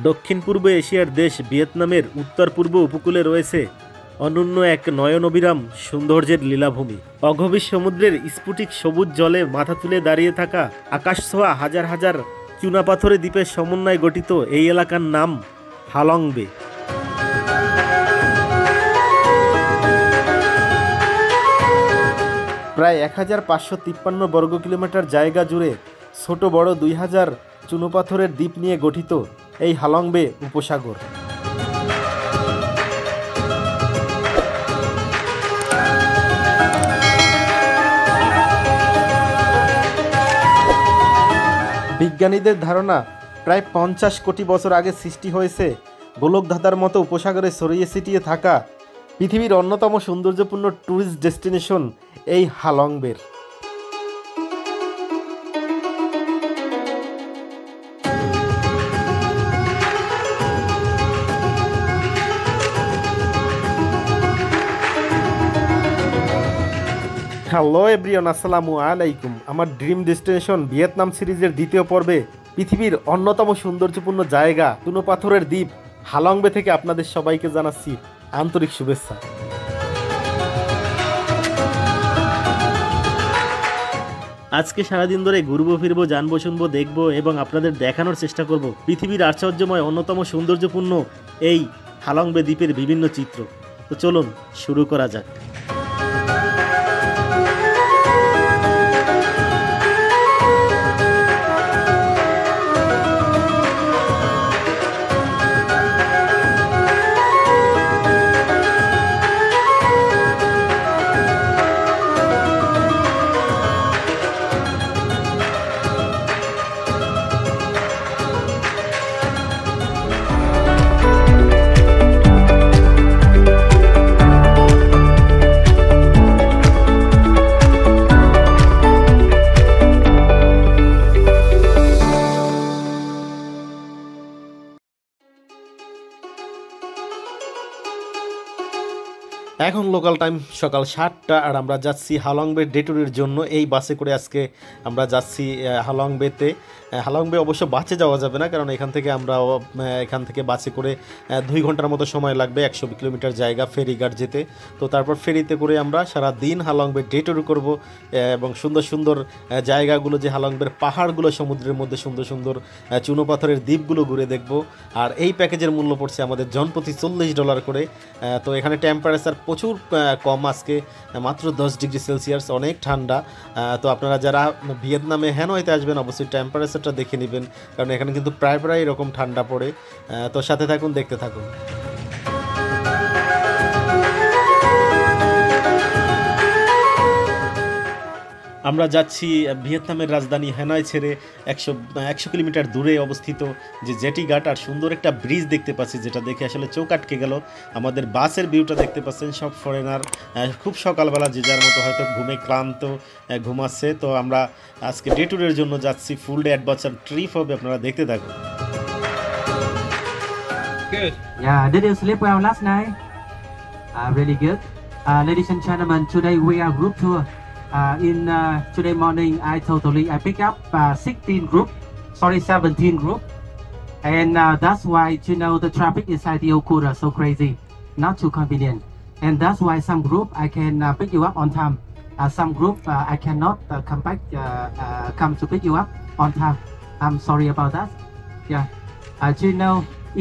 দক্ষিণ পূর্ব এশিয়ার দেশ ভিয়েতনামের উত্তর পূর্ব উপকূলে রয়েছে অনন্য এক নয়নবিরাম সৌন্দর্যের লীলাভূমি। অগভীর সমুদ্রের স্ফুটিক সবুজ জলে মাথা তুলে দাঁড়িয়ে থাকা আকাশ ছোঁয়া হাজার হাজার চুনাপাথরে দ্বীপের সমন্বয়ে গঠিত এই এলাকার নাম হালং বে। প্রায় 1553 বর্গ কিলোমিটার জায়গা জুড়ে ছোট বড় 2000 চুনোপাথরের দ্বীপ নিয়ে গঠিত এই হালং বে উপসাগর। বিজ্ঞানীদের ধারণা প্রায় 50 কোটি বছর আগে সৃষ্টি হয়েছে গোলকধাঁধার মতো উপসাগরে ছড়িয়ে ছিটিয়ে থাকা পৃথিবীর অন্যতম সৌন্দর্যপূর্ণ ট্যুরিস্ট ডেস্টিনেশন এই হালং বের। হ্যালো এভরিওয়ান, আসসালামু আলাইকুম। আমার ড্রিম ডেস্টিনেশন ভিয়েতনাম সিরিজের দ্বিতীয় পর্বে পৃথিবীর অন্যতম সৌন্দর্যপূর্ণ জায়গা চুনোপাথরের দ্বীপ হালং বে থেকে আপনাদের সবাইকে জানাচ্ছি আন্তরিক শুভেচ্ছা। আজকে সারাদিন ধরে ঘুরবো ফিরবো, জানবো, শুনবো, দেখবো এবং আপনাদের দেখানোর চেষ্টা করব পৃথিবীর আশ্চর্যময় অন্যতম সৌন্দর্যপূর্ণ এই হালং বে দ্বীপের বিভিন্ন চিত্র। তো চলুন শুরু করা যাক। এখন লোকাল টাইম সকাল 7টা আর আমরা যাচ্ছি হালং বে ডে ট্যুরের জন্য। এই বাসে করে আজকে আমরা যাচ্ছি হালং বেতে। হালং বে অবশ্য বাসে যাওয়া যাবে না, কারণ এখান থেকে বাসে করে 2 ঘন্টার মতো সময় লাগবে 100 কিলোমিটার জায়গা ফেরিঘাট যেতে। তো তারপর ফেরিতে করে আমরা সারা দিন হালং বে ডে ট্যুর করবো এবং সুন্দর সুন্দর জায়গাগুলো, যে হালং বের পাহাড়গুলো, সমুদ্রের মধ্যে সুন্দর সুন্দর চুনোপাথরের দ্বীপগুলো ঘুরে দেখব। আর এই প্যাকেজের মূল্য পড়ছে আমাদের জনপ্রতি $40 করে। তো এখানে টেম্পারেচার প্রচুর কম, আজকে মাত্র 10 ডিগ্রি সেলসিয়াস, অনেক ঠান্ডা। তো আপনারা যারা ভিয়েতনামে হ্যানয়তে আসবেন অবশ্যই টেম্পারেচারটা দেখে নেবেন, কারণ এখানে কিন্তু প্রায় এরকম ঠান্ডা পড়ে। তো সাথে থাকুন, দেখতে থাকুন। আমরা যাচ্ছি ভিয়েতনামের রাজধানী হ্যানয় ছেড়ে 100 কিলোমিটার দূরে অবস্থিত যে জেটি ঘাট আর সুন্দর একটা ব্রিজ দেখতে পাচ্ছি, যেটা দেখে আসলে চোখ আটকে গেল। আমাদের বাসের ভিউটা দেখতে পাচ্ছেন, সব ফরেনার খুব সকালবেলা যে যার মতো হয়তো ঘুমে ক্লান্ত ঘুমাচ্ছে। তো আমরা আজকে ডে ট্যুরের জন্য যাচ্ছি, ফুল ডে অ্যাডভেঞ্চার ট্রিপ হবে, আপনারা দেখতে থাকুন। Good. Yeah, did you sleep well last night? Really good. Ladies and gentlemen, today we are group tour. Today morning, I picked up 17 group, and that's why the traffic inside the Okura so crazy, not too convenient, and that's why some group I can pick you up on time. Some group I cannot come to pick you up on time. I'm sorry about that. Yeah,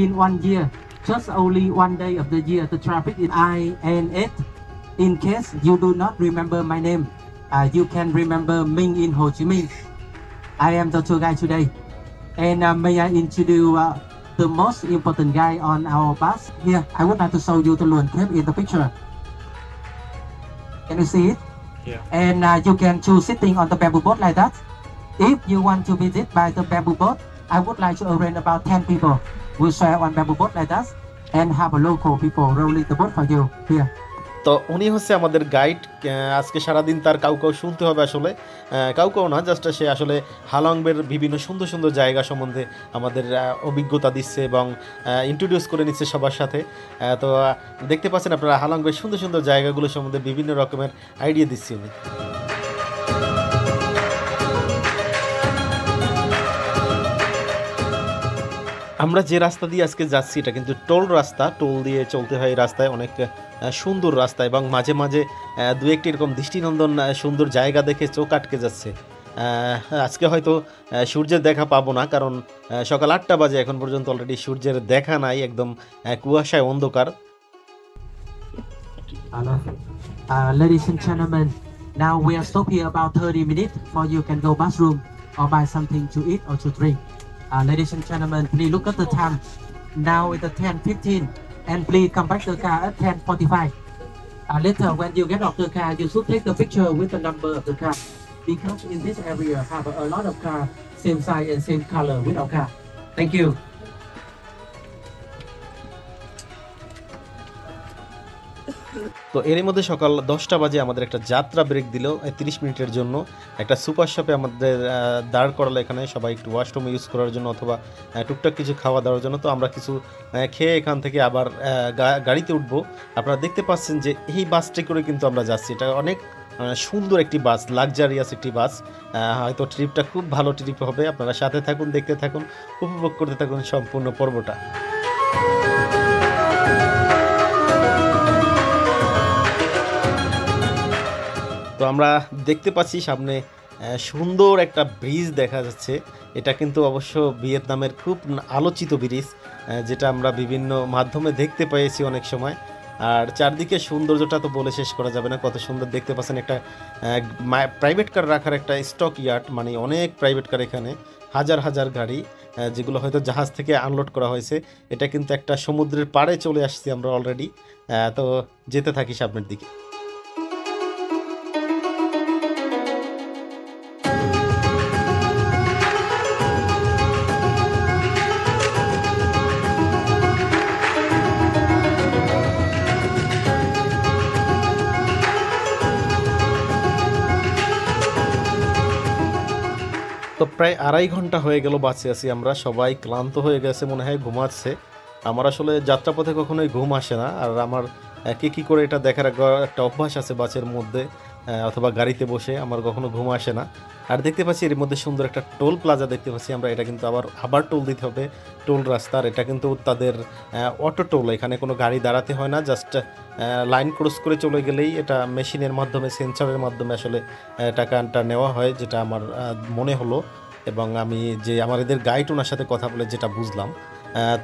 in 1 year, just only 1 day of the year, the traffic is IN8. In case you do not remember my name, you can remember Minh in Ho Chi Minh. I am the tour guide today, and may I introduce the most important guy on our bus. Here, I would like to show you the Luan Cave in the picture. Can you see it? Yeah. And you can choose sitting on the bamboo boat like that. If you want to visit by the bamboo boat, I would like to arrange about 10 people. We'll share on bamboo boat like that, and have a local people rolling the boat for you here. তো উনি হচ্ছে আমাদের guide. আজকে সারাদিন তার কাউকেও শুনতে হবে, আসলে কাউকেও না, জাস্ট সে আসলে হালং বের বিভিন্ন সুন্দর সুন্দর জায়গা সম্বন্ধে আমাদের অভিজ্ঞতা দিচ্ছে এবং ইন্ট্রোডিউস করে নিচ্ছে সবার সাথে। তো দেখতে পাচ্ছেন আপনারা হালং বের সুন্দর সুন্দর জায়গাগুলো সম্বন্ধে বিভিন্ন রকমের আইডিয়া দিচ্ছে উনি। আমরা যে রাস্তা দিয়ে আজকে যাচ্ছি এটা কিন্তু টোল রাস্তা, টোল দিয়ে চলতে হয় এই রাস্তায়, অনেক সুন্দর রাস্তা এবং মাঝে মাঝে দু একটি এরকম দৃষ্টিনন্দন সুন্দর জায়গা দেখে চোখ আটকে যাচ্ছে। আজকে হয়তো সূর্যের দেখা পাবো না, কারণ সকাল 8টা বাজে, এখন পর্যন্ত অলরেডি সূর্যের দেখা নাই, একদম কুয়াশায় অন্ধকার। Ladies and gentlemen, now we are stop here about 30 minutes for you can go bathroom or buy something to eat or to drink. Ladies and gentlemen, please look at the time. Now it's 10:15 and please come back to the car at 10:45. Later when you get off the car, you should take the picture with the number of the car, because in this area have a lot of car same size and same color with our car. Thank you. তো এরই মধ্যে সকাল 10টা বাজে আমাদের একটা যাত্রা break দিল 30 মিনিটের জন্য। একটা সুপার শপে আমাদের দাঁড় করালো এখানে, সবাই একটু ওয়াশরুম ইউজ করার জন্য অথবা টুকটাক কিছু খাওয়া দাওয়ার জন্য। তো আমরা কিছু খেয়ে এখান থেকে আবার গাড়িতে উঠবো। আপনারা দেখতে পাচ্ছেন যে এই বাসটি করে কিন্তু আমরা যাচ্ছি। এটা অনেক সুন্দর একটি বাস, লাক্সারিয়াস একটি বাস। হয়তো ট্রিপটা খুব ভালো ট্রিপ হবে। আপনারা সাথে থাকুন, দেখতে থাকুন, উপভোগ করতে থাকুন সম্পূর্ণ পর্বটা। তো আমরা দেখতে পাচ্ছি সামনে সুন্দর একটা ব্রিজ দেখা যাচ্ছে। এটা কিন্তু অবশ্য ভিয়েতনামের খুব আলোচিত ব্রিজ, যেটা আমরা বিভিন্ন মাধ্যমে দেখতে পেয়েছি অনেক সময়। আর চারদিকে সৌন্দর্যটা তো বলে শেষ করা যাবে না, কত সুন্দর দেখতে পাচ্ছেন। একটা প্রাইভেট কার রাখার একটা স্টক ইয়ার্ড, মানে অনেক প্রাইভেট কার এখানে, হাজার হাজার গাড়ি, যেগুলো হয়তো জাহাজ থেকে আনলোড করা হয়েছে। এটা কিন্তু একটা সমুদ্রের পাড়ে চলে আসছি আমরা অলরেডি। তো যেতে থাকি সামনের দিকে। তো প্রায় 2.5 ঘন্টা হয়ে গেল বাসে আছি আমরা, সবাই ক্লান্ত হয়ে গেছে, মনে হয় ঘুমাচ্ছে। আমার আসলে যাত্রাপথে কখনোই ঘুম আসে না, আর আমার কী করে এটা দেখার একটা অভ্যাস আছে বাসের মধ্যে অথবা গাড়িতে বসে, আমার কখনো ঘুম আসে না। আর দেখতে পাচ্ছি এর মধ্যে সুন্দর একটা টোল প্লাজা দেখতে পাচ্ছি আমরা। এটা কিন্তু আবার টোল দিতে হবে, টোল রাস্তার। এটা কিন্তু তাদের অটো টোল, এখানে কোনো গাড়ি দাঁড়াতে হয় না, জাস্ট লাইন ক্রস করে চলে গেলেই এটা মেশিনের মাধ্যমে, সেন্সরের মাধ্যমে আসলে টাকাটা নেওয়া হয়, যেটা আমার মনে হলো। এবং আমি যে আমাদের গাইড ওনার সাথে কথা বলে যেটা বুঝলাম।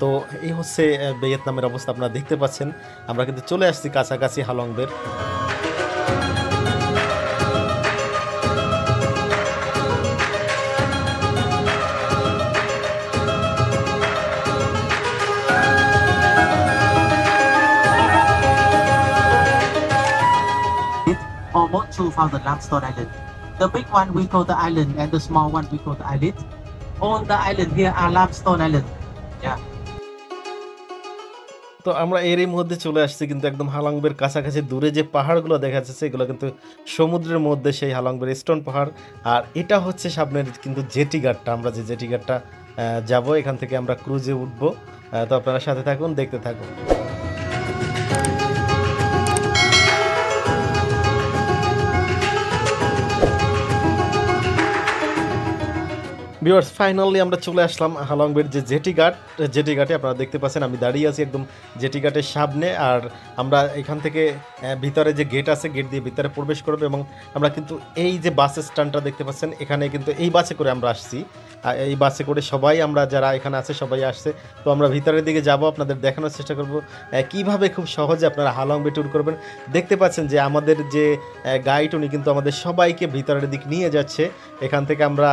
তো এই হচ্ছে ভিয়েতনামের অবস্থা, আপনারা দেখতে পাচ্ছেন। আমরা কিন্তু চলে আসছি কাছাকাছি হালংবের। Almost 2,000 limestone island. The big one we call the island, and the small one we call the islet. All the island here are limestone island. Yeah. তো আমরা এরই মধ্যে চলে আসছি কিন্তু একদম হালংবের কাছাকাছি। দূরে যে পাহাড়গুলো দেখা যাচ্ছে এগুলো কিন্তু সমুদ্রের মধ্যে সেই হালংবের স্টোন পাহাড়। আর এটা হচ্ছে সামনের কিন্তু জেটি ঘাটটা, আমরা যে জেটি ঘাটটা যাবো, এখান থেকে আমরা ক্রুজে উঠবো। তো আপনারা সাথে থাকুন, দেখতে থাকুন। ভিউয়ার্স, ফাইনালি আমরা চলে আসলাম হালংবের যে জেটি ঘাটে। আপনারা দেখতে পাচ্ছেন আমি দাঁড়িয়ে আছি একদম জেটি ঘাটের সামনে। আর আমরা এখান থেকে ভিতরে যে গেট আছে, গেট দিয়ে ভিতরে প্রবেশ করবো। এবং আমরা কিন্তু এই যে বাস স্ট্যান্ডটা দেখতে পাচ্ছেন, এখানে কিন্তু এই বাসে করে আমরা আসছি। এই বাসে করে সবাই আমরা যারা এখানে আছে সবাই আসছে। তো আমরা ভিতরের দিকে যাব, আপনাদের দেখানোর চেষ্টা করব কিভাবে খুব সহজে আপনারা হালংবে ট্যুর করবেন। দেখতে পাচ্ছেন যে আমাদের যে গাইড উনি কিন্তু আমাদের সবাইকে ভিতরের দিক নিয়ে যাচ্ছে। এখান থেকে আমরা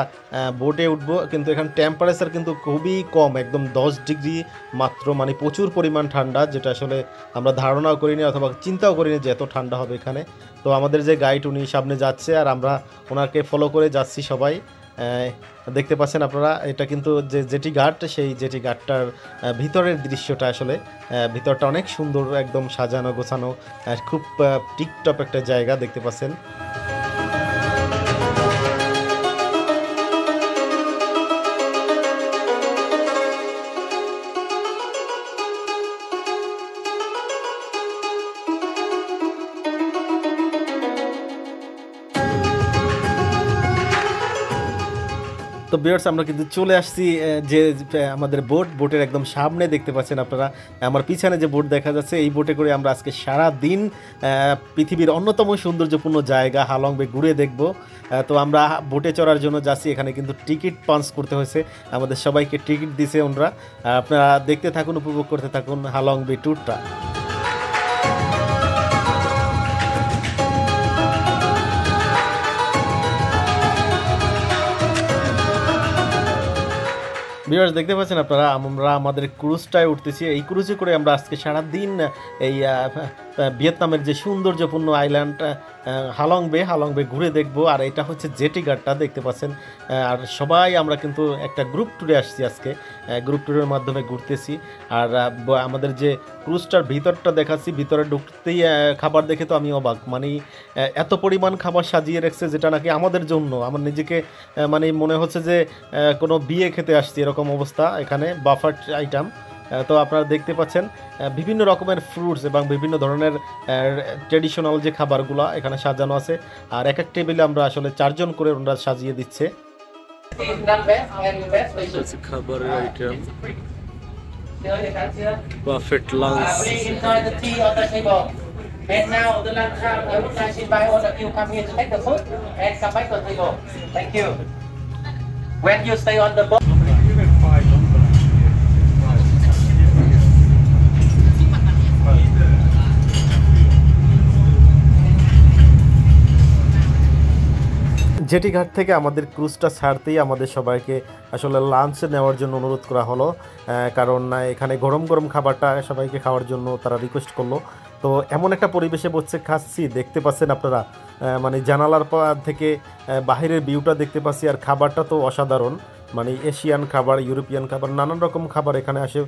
বোটে উঠবো, কিন্তু এখানে টেম্পারেচার কিন্তু খুবই কম, একদম 10 ডিগ্রি মাত্র, মানে প্রচুর পরিমাণ ঠান্ডা, যেটা আসলে আমরা ধারণাও করিনি অথবা চিন্তাও করিনি যে এত ঠান্ডা হবে এখানে। তো আমাদের যে গাইড উনি সামনে যাচ্ছে আর আমরা ওনাকে ফলো করে যাচ্ছি সবাই। দেখতে পাচ্ছেন আপনারা, এটা কিন্তু যে জেটি ঘাট, সেই জেটি ঘাটটার ভিতরের দৃশ্যটা আসলে, ভিতরটা অনেক সুন্দর, একদম সাজানো গোছানো, খুব টিকটপ একটা জায়গা দেখতে পাচ্ছেন। তো ভিউয়ার্স আমরা কিন্তু চলে আসছি যে আমাদের বোটের একদম সামনে দেখতে পাচ্ছেন আপনারা আমার পিছনে যে বোট দেখা যাচ্ছে এই বোটে করে আমরা আজকে সারা দিন পৃথিবীর অন্যতম সৌন্দর্যপূর্ণ জায়গা হালং বে ঘুরে দেখব। তো আমরা বোটে চড়ার জন্য যাচ্ছি, এখানে কিন্তু টিকিট পাঞ্চ করতে হয়েছে, আমাদের সবাইকে টিকিট দিছে ওনারা। আপনারা দেখতে থাকুন, উপভোগ করতে থাকুন হালং বে ট্যুরটা। ভিউয়ার্স দেখতে পাচ্ছেন আপনারা আমরা আমাদের ক্রুজটায় উঠতেছি। এই ক্রুজে করে আমরা আজকে সারাদিন এই ভিয়েতনামের যে সৌন্দর্যপূর্ণ আইল্যান্ড হালং বে ঘুরে দেখব। আর এটা হচ্ছে জেটি ঘাটটা দেখতে পাচ্ছেন। আর সবাই আমরা কিন্তু একটা গ্রুপ ট্যুরে আসছি আজকে, গ্রুপ ট্যুরের মাধ্যমে ঘুরতেছি। আর আমাদের যে ক্রুজটার ভিতরটা দেখাচ্ছি, ভিতরে ঢুকতেই খাবার দেখে তো আমি অবাক, মানে এত পরিমাণ খাবার সাজিয়ে রাখছে যেটা নাকি আমাদের জন্য, আমার নিজেকে মানে মনে হচ্ছে যে কোনো বিয়ে খেতে আসছি এরকম অবস্থা। এখানে বাফার আইটেম, তো আপনারা দেখতে পাচ্ছেন বিভিন্ন রকমের ফ্রুটস এবং বিভিন্ন ধরনের ট্রেডিশনাল যে খাবারগুলো এখানে সাজানো আছে। আর এক এক টেবিলে আমরা আসলে 4 জন করে ওনারা সাজিয়ে দিচ্ছে। খাবারের item, buffet lunch. And now the lunch time, I would like to invite all of you come here to take the food and come back to the table. Thank you. When you stay on the boat. Jetty ঘাট থেকে আমাদের ক্রুজটা ছাড়তেই আমাদের সবাইকে আসলে lunch নেওয়ার জন্য অনুরোধ করা হলো, কারণ এখানে গরম গরম খাবারটা সবাইকে খাওয়ার জন্য তারা রিকোয়েস্ট করলো। তো এমন একটা পরিবেশে বসে খাচ্ছি, দেখতে পাচ্ছেন আপনারা, মানে জানালার থেকে বাহিরের ভিউটা দেখতে পাচ্ছি। আর খাবারটা তো অসাধারণ, মানে এশিয়ান খাবার, ইউরোপিয়ান খাবার, নানান রকম খাবার এখানে আসে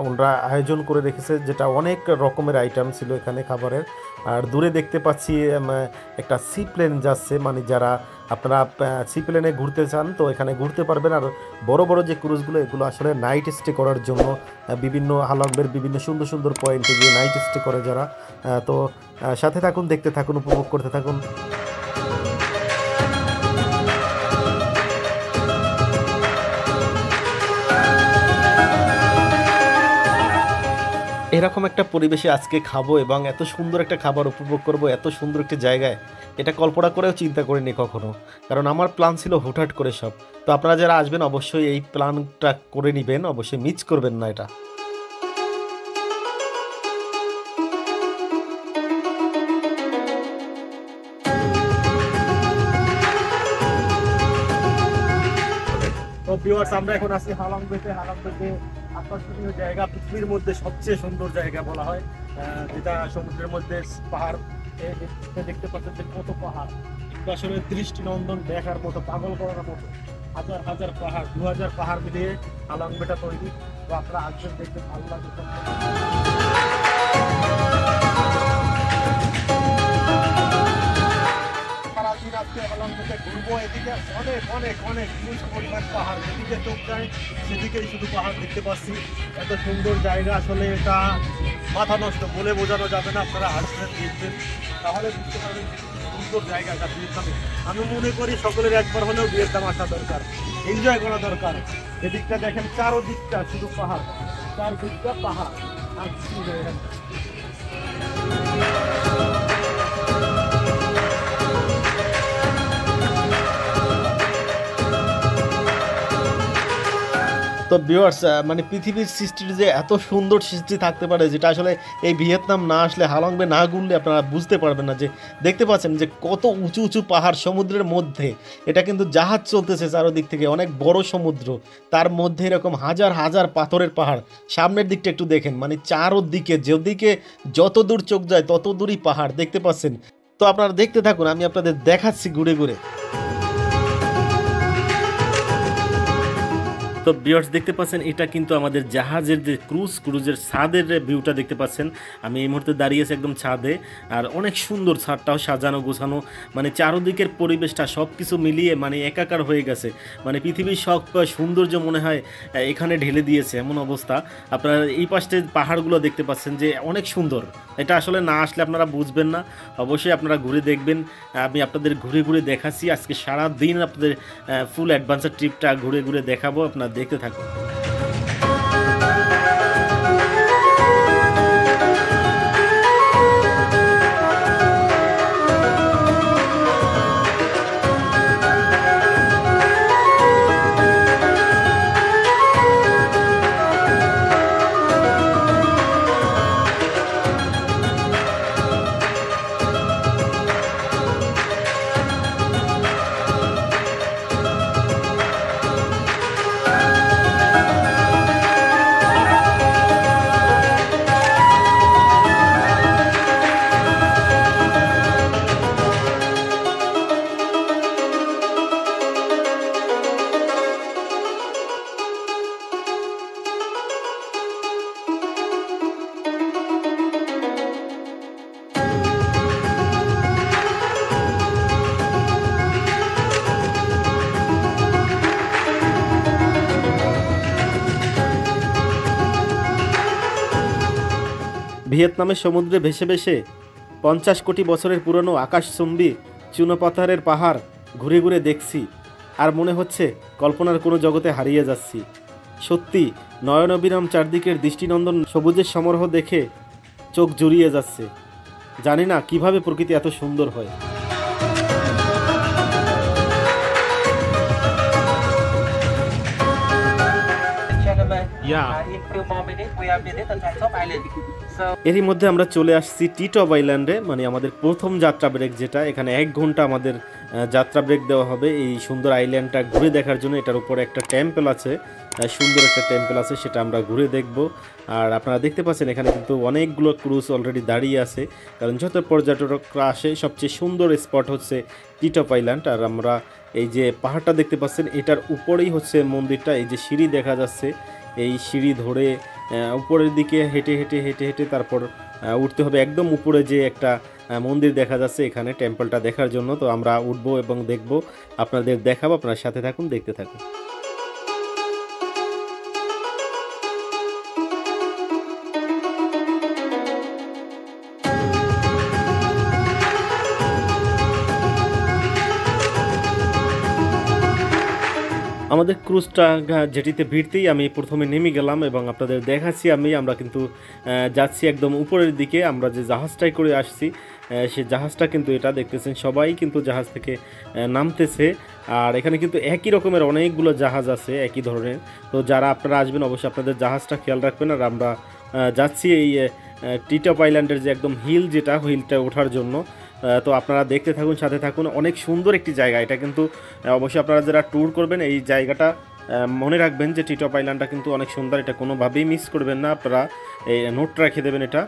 ওনারা আয়োজন করে রেখেছে, যেটা অনেক রকমের আইটেম ছিল এখানে খাবারের। আর দূরে দেখতে পাচ্ছি একটা সি প্লেন যাচ্ছে, মানে যারা আপনারা সি প্লেনে ঘুরতে চান তো এখানে ঘুরতে পারবেন। আর বড় বড় যে ক্রুজগুলো এগুলো আসলে নাইট স্টে করার জন্য, বিভিন্ন হালং বের বিভিন্ন সুন্দর সুন্দর পয়েন্টে গিয়ে নাইট স্টে করে যারা। তো সাথে থাকুন, দেখতে থাকুন, উপভোগ করতে থাকুন। এরকম একটা পরিবেশে আজকে খাবো এবং এত সুন্দর একটা খাবার উপভোগ করব এত সুন্দর একটা জায়গায়, এটা কল্পনা করেও চিন্তা করিনি কখনো, কারণ আমার প্ল্যান ছিল হুটহাট করে সব। তো আপনারা যারা আসবেন অবশ্যই এই প্ল্যানটা করে নেবেন, অবশ্যই মিস করবেন না এটা। তো ভিউয়ার্স আমরা এখন আছি হালং বেতে। আকর্ষণীয় জায়গা, পৃথিবীর মধ্যে সবচেয়ে সুন্দর জায়গা বলা হয়, যেটা সমুদ্রের মধ্যে পাহাড় দেখতে পাচ্ছেন যে কত পাহাড়, আসলে দৃষ্টিনন্দন দেখার মতো, পাগল করার মতো। হাজার হাজার পাহাড়, 2000 পাহাড় মিলিয়ে হালং বেটা তৈরি। তো আপনারা আসবেন, দেখতে ভালো লাগবে। ঘুরবো, এদিকে অনেক অনেক অনেক পরিমাণ পাহাড়, যেদিকে চোখ যায় সেদিকেই শুধু পাহাড় দেখতে পাচ্ছি। এত সুন্দর জায়গা, আসলে এটা মাথা নষ্ট, বলে বোঝানো যাবে না। আপনারা আসবেন, দেখবেন, তাহলে বুঝতে পারবেন সুন্দর জায়গাটা ভিয়েতনামে। আমি মনে করি সকলের একবার হলেও ভিয়েতনাম আসা দরকার, এনজয় করা দরকার। এদিকটা দেখেন চারদিকটা শুধু পাহাড়, চারদিকটা পাহাড়, আর কিছু জায়গা। তো ভিউয়ার্স মানে পৃথিবীর সৃষ্টির যে এত সুন্দর সৃষ্টি থাকতে পারে, যেটা আসলে এই ভিয়েতনাম না আসলে, হালং বে না ঘুরলে আপনারা বুঝতে পারবেন না। যে দেখতে পাচ্ছেন যে কত উঁচু উঁচু পাহাড় সমুদ্রের মধ্যে, এটা কিন্তু জাহাজ চলতেছে চারদিক থেকে, অনেক বড় সমুদ্র, তার মধ্যে এরকম হাজার হাজার পাথরের পাহাড়। সামনের দিকটা একটু দেখেন, মানে চারদিকে যেদিকে যত দূর চোখ যায় তত দূরই পাহাড় দেখতে পাচ্ছেন। তো আপনারা দেখতে থাকুন, আমি আপনাদের দেখাচ্ছি ঘুরে ঘুরে। তো ভিউয়ার্স দেখতে পাচ্ছেন এটা কিন্তু আমাদের জাহাজের যে ক্রুজের ছাদের ভিউটা দেখতে পাচ্ছেন। আমি এই মুহূর্তে দাঁড়িয়ে আছি একদম ছাদে, আর অনেক সুন্দর ছাদটাও সাজানো গোছানো, মানে চারদিকের পরিবেশটা সব কিছু মিলিয়ে মানে একাকার হয়ে গেছে, মানে পৃথিবীর সব সৌন্দর্য মনে হয় এখানে ঢেলে দিয়েছে এমন অবস্থা। আপনারা এই পাশে পাহাড়গুলো দেখতে পাচ্ছেন যে অনেক সুন্দর, এটা আসলে না আসলে আপনারা বুঝবেন না, অবশ্যই আপনারা ঘুরে দেখবেন। আমি আপনাদের ঘুরে ঘুরে দেখাচ্ছি আজকে সারা দিন, আপনাদের ফুল অ্যাডভেঞ্চার ট্রিপটা ঘুরে ঘুরে দেখাবো, আপনারা দেখতে থাকুন। ভিয়েতনামের সমুদ্রে ভেসে ভেসে 50 কোটি বছরের পুরনো আকাশচুম্বী চুনোপাথরের পাহাড় ঘুরে ঘুরে দেখছি, আর মনে হচ্ছে কল্পনার কোনো জগতে হারিয়ে যাচ্ছি। সত্যি নয়নবিরাম চারদিকের দৃষ্টিনন্দন সবুজের সমারোহ দেখে চোখ জুড়িয়ে যাচ্ছে। জানি না কিভাবে প্রকৃতি এত সুন্দর হয়। In few more minutes we have visited the Thai Top Island. So এরই মধ্যে আমরা চলে আসছি টিটপ আইল্যান্ডে, মানে আমাদের প্রথম যাত্রা ব্রেক যেটা, এখানে 1 ঘন্টা আমাদের যাত্রা ব্রেক দেওয়া হবে এই সুন্দর আইল্যান্ডটা ঘুরে দেখার জন্য। এটার উপরে একটা টেম্পল আছে, সুন্দর একটা টেম্পল আছে, সেটা আমরা ঘুরে দেখব। আর আপনারা দেখতে পাচ্ছেন এখানে কিন্তু অনেকগুলো ক্রুজ অলরেডি দাঁড়িয়ে আছে, কারণ যত পর্যটকরা আসে সবচেয়ে সুন্দর স্পট হচ্ছে টিটপ আইল্যান্ড। আর আমরা এই যে পাহাড়টা দেখতে পাচ্ছেন এটার উপরেই হচ্ছে মন্দিরটা, এই যে সিঁড়ি দেখা যাচ্ছে, এই সিঁড়ি ধরে উপরের দিকে হেঁটে হেঁটে হেঁটে হেঁটে তারপর উঠতে হবে একদম উপরে, যে একটা মন্দির দেখা যাচ্ছে এখানে টেম্পলটা দেখার জন্য। তো আমরা উঠবো এবং দেখব, আপনাদের দেখাবো, আপনার সাথে থাকুন, দেখতে থাকুন। আমাদের ক্রুজটা যেটিতে ভিড়তেই আমি প্রথমে নেমে গেলাম এবং আপনাদের দেখাচ্ছি আমরা কিন্তু যাচ্ছি একদম উপরের দিকে। আমরা যে জাহাজটাই করে আসছি সে জাহাজটা কিন্তু এটা দেখতেছেন, সবাই কিন্তু জাহাজ থেকে নামতেছে। আর এখানে কিন্তু একই রকমের অনেকগুলো জাহাজ আছে একই ধরনের। তো যারা আপনারা আসবেন অবশ্যই আপনাদের জাহাজটা খেয়াল রাখবেন। আর আমরা যাচ্ছি এই টিটপ আইল্যান্ডের যে একদম হিলটা ওঠার জন্য। তো আপনারা দেখতে থাকুন, সাথে থাকুন। অনেক সুন্দর একটি জায়গা এটা, কিন্তু অবশ্যই আপনারা যারা ট্যুর করবেন এই জায়গাটা মনে রাখবেন যে টিটপ আইল্যান্ডটা কিন্তু অনেক সুন্দর, এটা কোনোভাবেই মিস করবেন না, আপনারা এই নোট রেখে দেবেন এটা।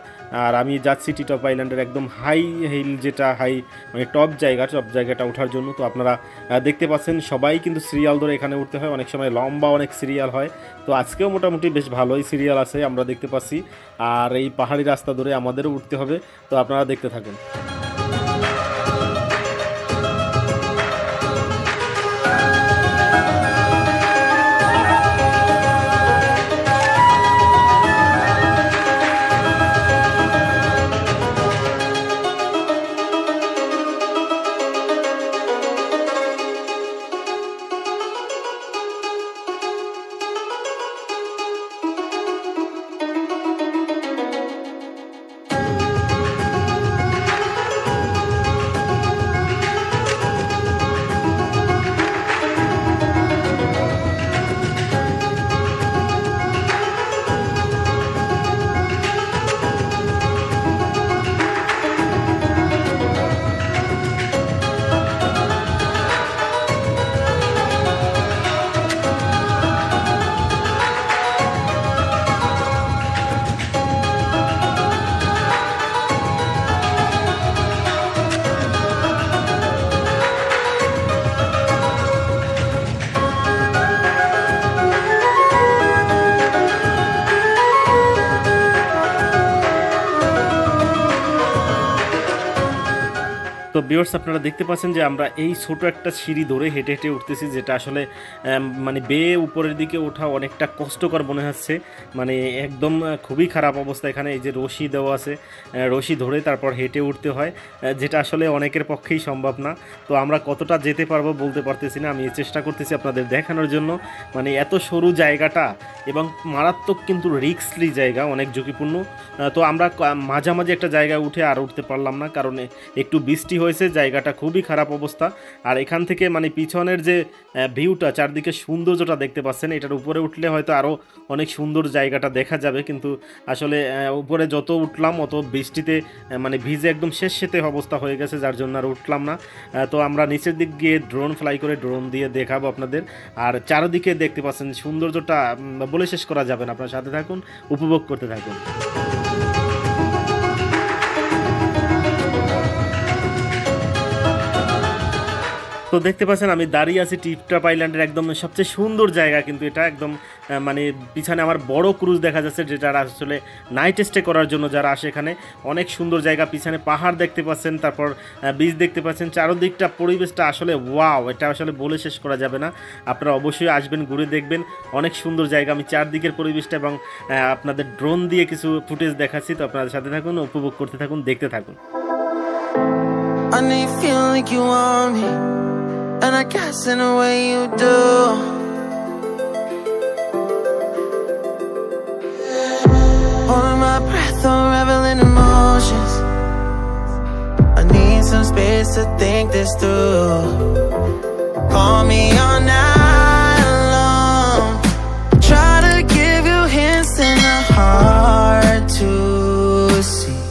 আর আমি যাচ্ছি টিটপ আইল্যান্ডের একদম হাই হিল, যেটা হাই মানে টপ জায়গাটা ওঠার জন্য। তো আপনারা দেখতে পাচ্ছেন সবাই কিন্তু সিরিয়াল ধরে এখানে উঠতে হয়, অনেক সময় লম্বা অনেক সিরিয়াল হয়। তো আজকেও মোটামুটি বেশ ভালোই সিরিয়াল আছে আমরা দেখতে পাচ্ছি। আর এই পাহাড়ি রাস্তা ধরে আমাদেরও উঠতে হবে, তো আপনারা দেখতে থাকুন। তো ভিউয়ার্স আপনারা দেখতে পাচ্ছেন যে আমরা এই ছোট একটা সিঁড়ি ধরে হেঁটে হেঁটে উঠতেছি, যেটা আসলে মানে বেয়ে উপরের দিকে ওঠা অনেকটা কষ্টকর মনে হচ্ছে, মানে একদম খুবই খারাপ অবস্থা। এখানে এই যে রশি দেওয়া আছে, রশি ধরে তারপর হেঁটে উঠতে হয়, যেটা আসলে অনেকের পক্ষেই সম্ভব না। তো আমরা কতটা যেতে পারবো বলতে পারতেছি না, আমি চেষ্টা করতেছি আপনাদের দেখানোর জন্য। মানে এত সরু জায়গাটা এবং মারাত্মক কিন্তু রিস্কলি জায়গা, অনেক ঝুঁকিপূর্ণ। তো আমরা মাঝামাঝি একটা জায়গায় উঠে আর উঠতে পারলাম না, কারণ একটু বৃষ্টি হয়েছে, জায়গাটা খুবই খারাপ অবস্থা। আর এখান থেকে মানে পিছনের যে ভিউটা, চারদিকে সৌন্দর্যটা দেখতে পাচ্ছেন, এটার উপরে উঠলে হয়তো আরও অনেক সুন্দর জায়গাটা দেখা যাবে, কিন্তু আসলে উপরে যত উঠলাম অত বৃষ্টিতে মানে ভিজে একদম শেষেতে অবস্থা হয়ে গেছে, যার জন্য আর উঠলাম না। তো আমরা নিচের দিক গিয়ে ড্রোন ফ্লাই করে ড্রোন দিয়ে দেখাবো আপনাদের। আর চারদিকে দেখতে পাচ্ছেন সৌন্দর্যটা বলে শেষ করা যাবে না, আপনার সাথে থাকুন, উপভোগ করতে থাকুন। তো দেখতে পাচ্ছেন আমি দাঁড়িয়ে আছি টিপটপ আইল্যান্ডের একদম সবচেয়ে সুন্দর জায়গা, কিন্তু এটা একদম মানে পিছনে আমার বড় ক্রুজ দেখা যাচ্ছে, যেটা আসলে নাইট স্টে করার জন্য যারা আসে এখানে। অনেক সুন্দর জায়গা, পিছনে পাহাড় দেখতে পাচ্ছেন, তারপর বিচ দেখতে পাচ্ছেন, চারদিকটা পরিবেশটা আসলে ওয়াও, এটা আসলে বলে শেষ করা যাবে না। আপনারা অবশ্যই আসবেন, ঘুরে দেখবেন, অনেক সুন্দর জায়গা। আমি চারদিকের পরিবেশটা এবং আপনাদের ড্রোন দিয়ে কিছু ফুটেজ দেখাচ্ছি, তো আপনাদের সাথে থাকুন, উপভোগ করতে থাকুন, দেখতে থাকুন। I know you feel like you want me, and I guess in a way you do. Holding my breath, unraveling emotions. I need some space to think this through. Call me all night long. Try to give you hints and a hard to see.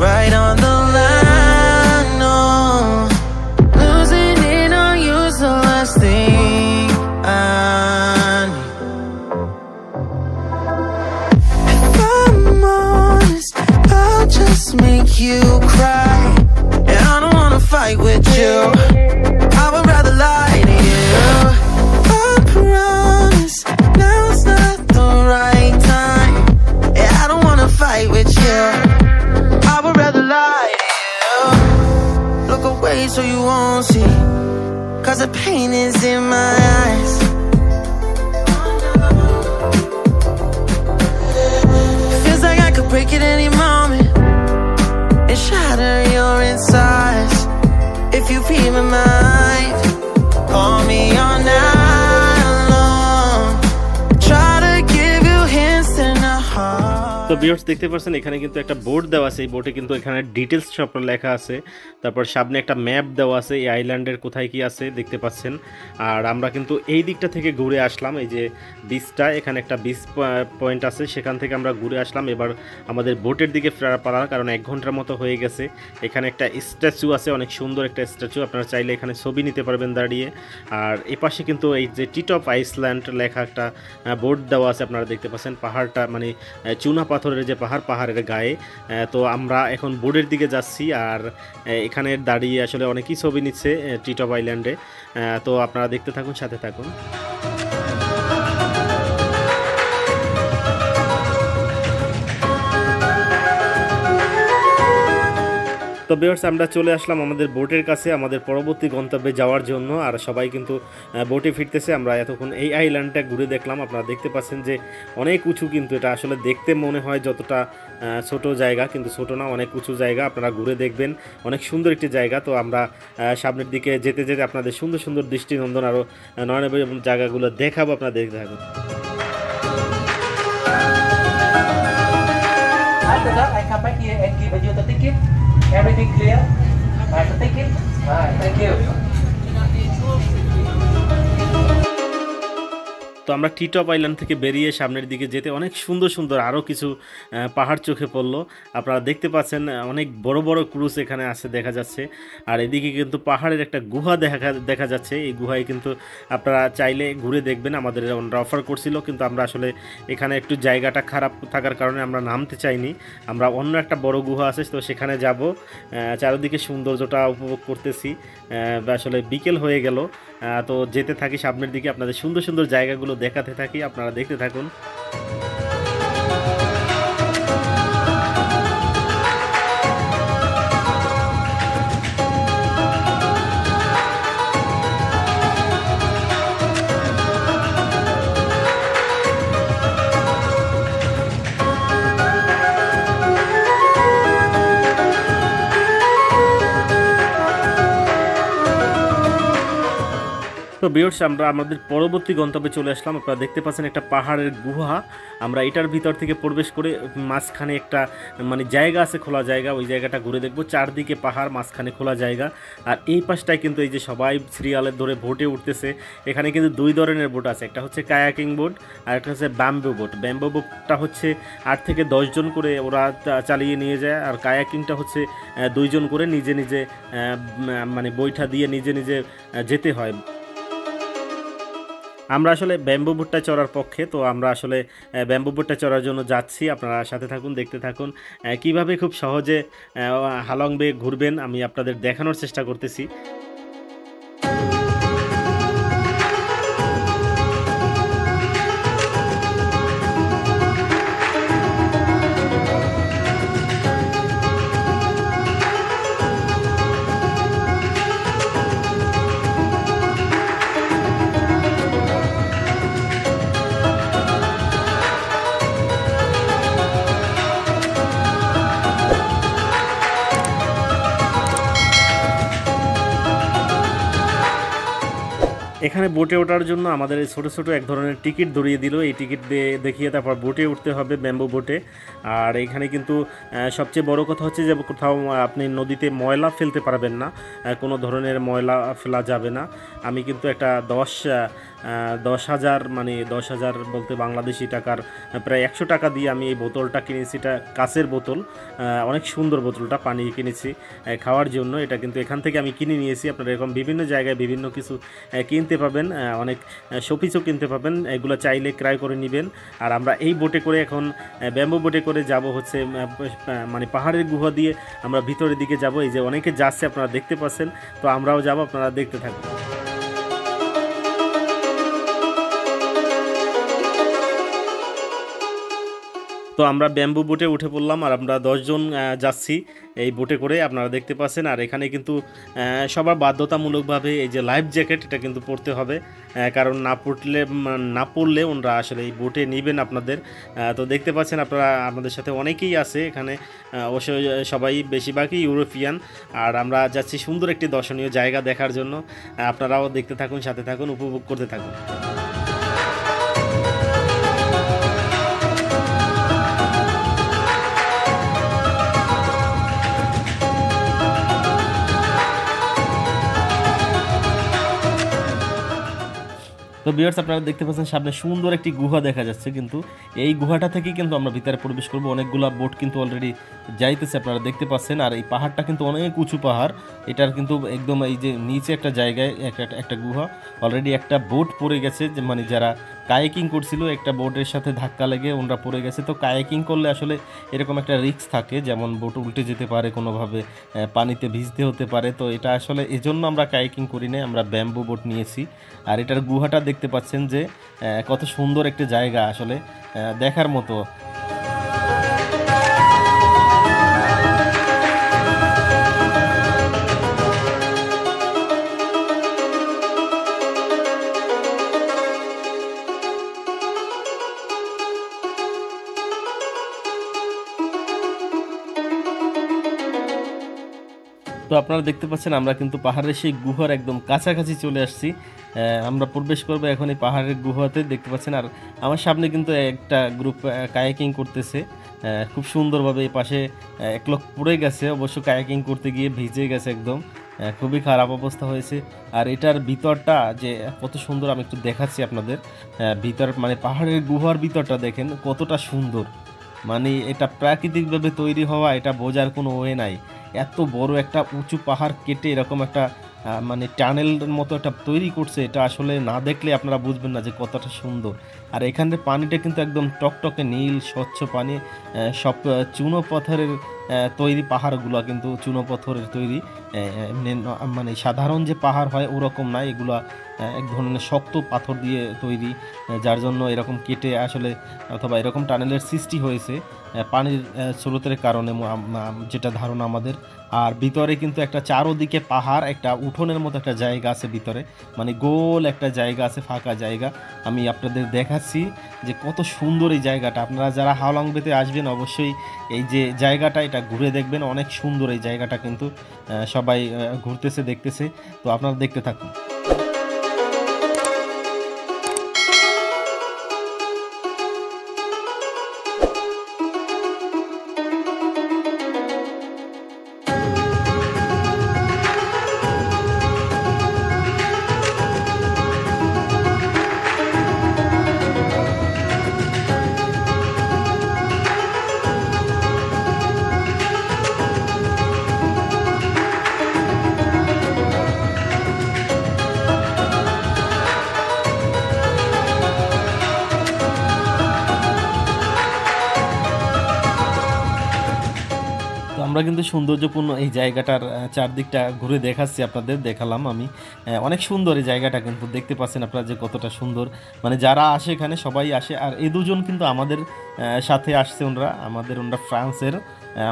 Right on the line, no. Losing it on you's the last thing I need. If I'm honest, I'll just make you cry. And I don't wanna fight with you, I would rather lie to you. I promise, now's not the right time. And I don't wanna fight with you, I would rather lie to you. Look away so you won't see, 'cause the pain is in my eyes. Feels like I could break it any moment and shatter your insides. If you feel my mind, call me all night long. Try to give you hints and a heart. তো viewers দেখতে পাচ্ছেন এখানে কিন্তু একটা board দেওয়া আছে, এই বোর্ডে কিন্তু এখানে ডিটেলস সব লেখা আছে, তারপর সামনে একটা ম্যাপ দেওয়া আছে, এই আইল্যান্ডের কোথায় কি আছে দেখতে পাচ্ছেন। আর আমরা কিন্তু এই দিকটা থেকে ঘুরে আসলাম, এই যে বিচটা, এখানে একটা বিচ পয়েন্ট আছে, সেখান থেকে আমরা ঘুরে আসলাম। এবার আমাদের বোটের দিকে ফেরার পালা, কারণ 1 ঘন্টার মতো হয়ে গেছে। এখানে একটা স্ট্যাচু আছে, অনেক সুন্দর একটা স্ট্যাচু, আপনারা চাইলে এখানে ছবি নিতে পারবেন দাঁড়িয়ে। আর এই পাশে কিন্তু এই যে টিপটপ আইল্যান্ড লেখা একটা বোর্ড দেওয়া আছে, আপনারা দেখতে পাচ্ছেন। পাহাড়টা মানে চুনা পাথরের যে পাহাড়ের গায়ে। তো আমরা এখন বোর্ডের দিকে যাচ্ছি, আর এখানে দাঁড়িয়ে আসলে অনেকেই ছবি নিচ্ছে টিপটপ আইল্যান্ডে। তো আপনারা দেখতে থাকুন, সাথে থাকুন। তো ভিউয়ার্স আমরা চলে আসলাম আমাদের বোটের কাছে, আমাদের পরবর্তী গন্তব্যে যাওয়ার জন্য। আর সবাই কিন্তু বোটে ফিরতেছে। আমরা এতক্ষণ এই আইল্যান্ডটা ঘুরে দেখলাম, আপনারা দেখতে পাচ্ছেন যে অনেক উঁচু, কিন্তু এটা আসলে দেখতে মনে হয় যতটা ছোট জায়গা, কিন্তু ছোট না, অনেক উঁচু জায়গা। আপনারা ঘুরে দেখবেন, অনেক সুন্দর একটি জায়গা। তো আমরা সামনের দিকে যেতে যেতে আপনাদের সুন্দর সুন্দর দৃষ্টিনন্দন আরও নয়নবী জায়গাগুলো দেখাবো, আপনারা দেখতে থাকুন। After that, I come back here and give you the ticket. Everything clear? The ticket? Thank you. তো আমরা টিপটপ আইল্যান্ড থেকে বেরিয়ে সামনের দিকে যেতে অনেক সুন্দর সুন্দর আরও কিছু পাহাড় চোখে পড়লো। আপনারা দেখতে পাচ্ছেন অনেক বড় বড় ক্রুজ এখানে আছে দেখা যাচ্ছে। আর এদিকে কিন্তু পাহাড়ের একটা গুহা দেখা যাচ্ছে। এই গুহায় কিন্তু আপনারা চাইলে ঘুরে দেখবেন, আমাদের অফার করছিল, কিন্তু আমরা আসলে এখানে একটু জায়গাটা খারাপ থাকার কারণে আমরা নামতে চাইনি। আমরা অন্য একটা বড় গুহা আছে, তো সেখানে যাব। চারিদিকে সৌন্দর্যটা উপভোগ করতেছি। আসলে বিকেল হয়ে গেল, তো যেতে থাকি সামনের দিকে, আপনাদের সুন্দর সুন্দর জায়গাগুলো দেখাতে থাকি, আপনারা দেখতে থাকুন। তো ভিউয়ার্স, আমরা আমাদের পরবর্তী গন্তব্যে চলে আসলাম। আপনারা দেখতে পাচ্ছেন একটা পাহাড়ের গুহা। আমরা এটার ভিতর থেকে প্রবেশ করে মাঝখানে একটা মানে জায়গা আছে, খোলা জায়গা, ওই জায়গাটা ঘুরে দেখব। চারদিকে পাহাড়, মাঝখানে খোলা জায়গা। আর এই পাশটায় কিন্তু এই যে সবাই সিরিয়ালের ধরে বোটে উঠতেছে। এখানে কিন্তু দুই ধরনের বোট আছে, একটা হচ্ছে কায়াকিং বোট আর একটা হচ্ছে ব্যাম্বো বোট। ব্যাম্বো বোটটা হচ্ছে 8 থেকে 10 জন করে ওরা চালিয়ে নিয়ে যায়, আর কায়াকিংটা হচ্ছে 2 জন করে নিজে নিজে মানে বৈঠা দিয়ে নিজে নিজে যেতে হয়। আমরা আসলে ব্যাম্বু বোটটা চড়ার পক্ষে, তো আমরা আসলে ব্যাম্বু বোটটা চড়ার জন্য যাচ্ছি। আপনারা সাথে থাকুন, দেখতে থাকুন কিভাবে খুব সহজে হালং বে ঘুরবেন আমি আপনাদের দেখানোর চেষ্টা করতেছি। এখানে বোটে ওঠার জন্য আমাদের এই ছোটো ছোটো এক ধরনের টিকিট ধরিয়ে দিল। এই টিকিট দেখিয়ে তারপর বোটে উঠতে হবে, ব্যাম্বু বোটে। আর এখানে কিন্তু সবচেয়ে বড় কথা হচ্ছে যে কোথাও আপনি নদীতে ময়লা ফেলতে পারবেন না, কোনো ধরনের ময়লা ফেলা যাবে না। আমি কিন্তু একটা 10,000 মানে 10,000 বলতে বাংলাদেশি টাকার প্রায় 100 টাকা দিয়ে আমি এই বোতলটা কিনেছি। এটা কাচের বোতল, অনেক সুন্দর বোতলটা, পানি কিনেছি খাওয়ার জন্য। এটা কিন্তু এখান থেকে আমি কিনে নিয়েছি। আপনারা এরকম বিভিন্ন জায়গায় বিভিন্ন কিছু কিনতে পাবেন, অনেক শোপিসও কিনতে পাবেন, এগুলো চাইলে ক্রয় করে নেবেন। আর আমরা এই বোটে করে এখন ব্যাম্বু বোটে করে যাব হচ্ছে মানে পাহাড়ের গুহা দিয়ে আমরা ভিতরের দিকে যাব। এই যে অনেকে যাচ্ছে আপনারা দেখতে পাচ্ছেন, তো আমরাও যাব, আপনারা দেখতে থাকুন। তো আমরা ব্যাম্বু বোটে উঠে পড়লাম, আর আমরা 10 জন যাচ্ছি এই বোটে করে, আপনারা দেখতে পাচ্ছেন। আর এখানে কিন্তু সবার বাধ্যতামূলকভাবে এই যে লাইফ জ্যাকেট, এটা কিন্তু পরতে হবে, কারণ না পড়লে ওনারা আসলে এই বোটে নেবেন আপনাদের। তো দেখতে পাচ্ছেন আপনারা, আমাদের সাথে অনেকেই আছে এখানে, অবশ্যই সবাই বেশিরভাগই ইউরোপিয়ান। আর আমরা যাচ্ছি সুন্দর একটি দর্শনীয় জায়গা দেখার জন্য। আপনারাও দেখতে থাকুন, সাথে থাকুন, উপভোগ করতে থাকুন। তো ভিউয়ার্স, আপনারা দেখতে পাচ্ছেন সামনে সুন্দর একটি গুহা দেখা যাচ্ছে, কিন্তু এই গুহাটা থেকেই কিন্তু আমরা ভিতরে প্রবেশ করব। অনেকগুলা বোট কিন্তু অলরেডি যাইতেছে, আপনারা দেখতে পাচ্ছেন। আর এই পাহাড়টা কিন্তু অনেক উঁচু পাহাড়, এটার কিন্তু একদম এই যে নিচে একটা জায়গায় একটা গুহা, অলরেডি একটা বোট পড়ে গেছে, যে মানে যারা কায়াকিং করছিল একটা বোটের সাথে ধাক্কা লেগে ওনারা পড়ে গেছে। তো কায়াকিং করলে আসলে এরকম একটা রিস্ক থাকে, যেমন বোট উল্টে যেতে পারে, কোনোভাবে পানিতে ভিজতে হতে পারে। তো এটা আসলে এজন্য আমরা কায়াকিং করি না, আমরা ব্যাম্বু বোট নিয়েছি। আর এটার গুহাটা দেখতে পাচ্ছেন যে কত সুন্দর একটা জায়গা, আসলে দেখার মতো। তো আপনারা দেখতে পাচ্ছেন আমরা কিন্তু পাহাড়ের সেই গুহার একদম কাছাকাছি চলে আসছি। আমরা প্রবেশ করবো এখন এই পাহাড়ের গুহাতে, দেখতে পাচ্ছেন। আর আমার সামনে কিন্তু একটা গ্রুপ কায়াকিং করতেছে খুব সুন্দরভাবে। এই পাশে এক লোক পড়ে গেছে, অবশ্য কায়াকিং করতে গিয়ে ভিজে গেছে একদম, খুবই খারাপ অবস্থা হয়েছে। আর এটার ভিতরটা যে কত সুন্দর আমি একটু দেখাচ্ছি আপনাদের। ভিতর মানে পাহাড়ের গুহার ভিতরটা দেখেন কতটা সুন্দর, মানে এটা প্রাকৃতিকভাবে তৈরি হওয়া, এটা বোঝার কোনো ওয়ে নাই। এত বড় একটা উঁচু পাহাড় কেটে এরকম একটা মানে টানেলের মতো একটা তৈরি করছে, এটা আসলে না দেখলে আপনারা বুঝবেন না যে কতটা সুন্দর। আর এখানের পানিটা কিন্তু একদম টকটকে নীল স্বচ্ছ পানি, সব চুনো পাথরের তৈরি পাহাড়গুলো কিন্তু চুনো পাথরের তৈরি, মানে সাধারণ যে পাহাড় হয় ওরকম না, এগুলা এক ধরনের শক্ত পাথর দিয়ে তৈরি, যার জন্য এরকম কেটে আসলে অথবা এরকম টানেলের সৃষ্টি হয়েছে পানির স্রোতের কারণে, যেটা ধারণা আমাদের। আর ভিতরে কিন্তু একটা চারোদিকে পাহাড়, একটা উঠোনের মতো একটা জায়গা আছে ভিতরে, মানে গোল একটা জায়গা আছে, ফাঁকা জায়গা। আমি আপনাদের দেখাচ্ছি যে কত সুন্দর এই জায়গাটা। আপনারা যারা হাওলং বেতে আসবেন অবশ্যই এই যে জায়গাটা এটা ঘুরে দেখবেন, অনেক সুন্দর এই জায়গাটা, কিন্তু সবাই ঘুরতেছে দেখতেছে, তো আপনারা দেখতে থাকুন। আমরা কিন্তু সৌন্দর্যপূর্ণ এই জায়গাটার চারদিকটা ঘুরে দেখাচ্ছি, আপনাদের দেখালাম আমি। অনেক সুন্দর এই জায়গাটা, কিন্তু দেখতে পাচ্ছেন আপনারা যে কতটা সুন্দর। মানে যারা আসে এখানে সবাই আসে। আর এই দুজন কিন্তু আমাদের সাথে আসছে, ওনরা ফ্রান্সের,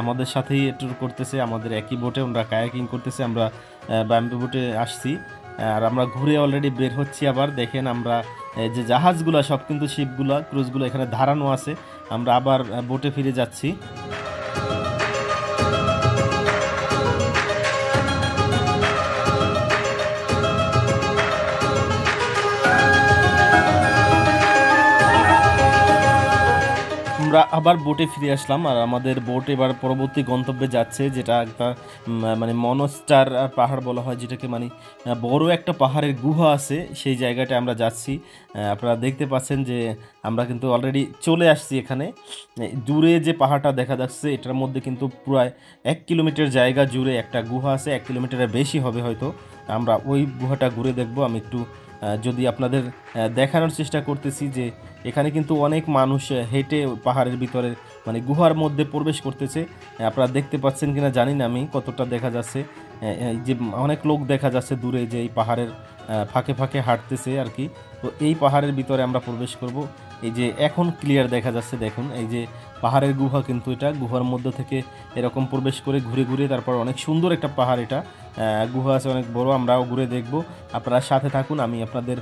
আমাদের সাথেই ট্যুর করতেছে, আমাদের একই বোটে ওনরা কায়াকিং করতেছে, আমরা ব্যাম্বু বোটে আসছি। আর আমরা ঘুরে অলরেডি বের হচ্ছি। আবার দেখেন আমরা যে জাহাজগুলো সব কিন্তু শিপগুলো ক্রুজগুলো এখানে দাঁড়ানো আছে, আমরা আবার বোটে ফিরে যাচ্ছি। আমরা আবার বোটে ফিরে আসলাম, আর আমাদের বোট এবার পরবর্তী গন্তব্যে যাচ্ছে, যেটা একটা মানে মনস্টার পাহাড় বলা হয়, যেটাকে মানে বড় একটা পাহাড়ের গুহা আছে, সেই জায়গাটা আমরা যাচ্ছি। আপনারা দেখতে পাচ্ছেন যে আমরা কিন্তু অলরেডি চলে আসছি এখানে। দূরে যে পাহাড়টা দেখা যাচ্ছে এটার মধ্যে কিন্তু প্রায় 1 কিলোমিটার জায়গা জুড়ে একটা গুহা আছে, 1 কিলোমিটারের বেশি হবে হয়তো। আমরা ওই গুহাটা ঘুরে দেখব। আমি একটু যদি আপনাদের দেখানোর চেষ্টা করতেছি যে এখানে কিন্তু অনেক মানুষ হেঁটে পাহাড়ের ভিতরে মানে গুহার মধ্যে প্রবেশ করতেছে। আপনারা দেখতে পাচ্ছেন কিনা জানি না আমি, কতটা দেখা যাচ্ছে যে অনেক লোক দেখা যাচ্ছে দূরে, যে এই পাহাড়ের ফাঁকে ফাঁকে হাঁটতেছে আর কি। তো এই পাহাড়ের ভিতরে আমরা প্রবেশ করব। এই যে এখন ক্লিয়ার দেখা যাচ্ছে, দেখুন এই যে পাহাড়ের গুহা, কিন্তু এটা গুহার মধ্যে থেকে এরকম প্রবেশ করে ঘুরে ঘুরে তারপর অনেক সুন্দর একটা পাহাড়, এটা গুহা আছে অনেক বড়, আমরাও ঘুরে দেখব। আপনারা সাথে থাকুন, আমি আপনাদের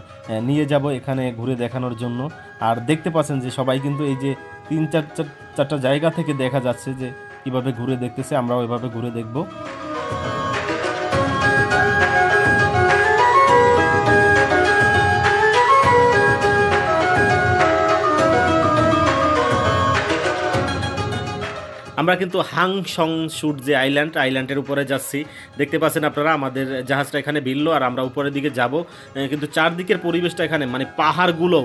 নিয়ে যাব এখানে ঘুরে দেখানোর জন্য। আর দেখতে পাচ্ছেন যে সবাই কিন্তু এই যে 3-4টা জায়গা থেকে দেখা যাচ্ছে যে কিভাবে ঘুরে দেখতেছে, আমরাও এভাবে ঘুরে দেখব। আমরা কিন্তু হাংসং শুট যে আইল্যান্ডের উপরে যাচ্ছি। দেখতে পাচ্ছেন আপনারা আমাদের জাহাজটা এখানে ভিড়লো, আর আমরা উপরের দিকে যাব। কিন্তু চারদিকের পরিবেশটা এখানে মানে পাহাড়গুলো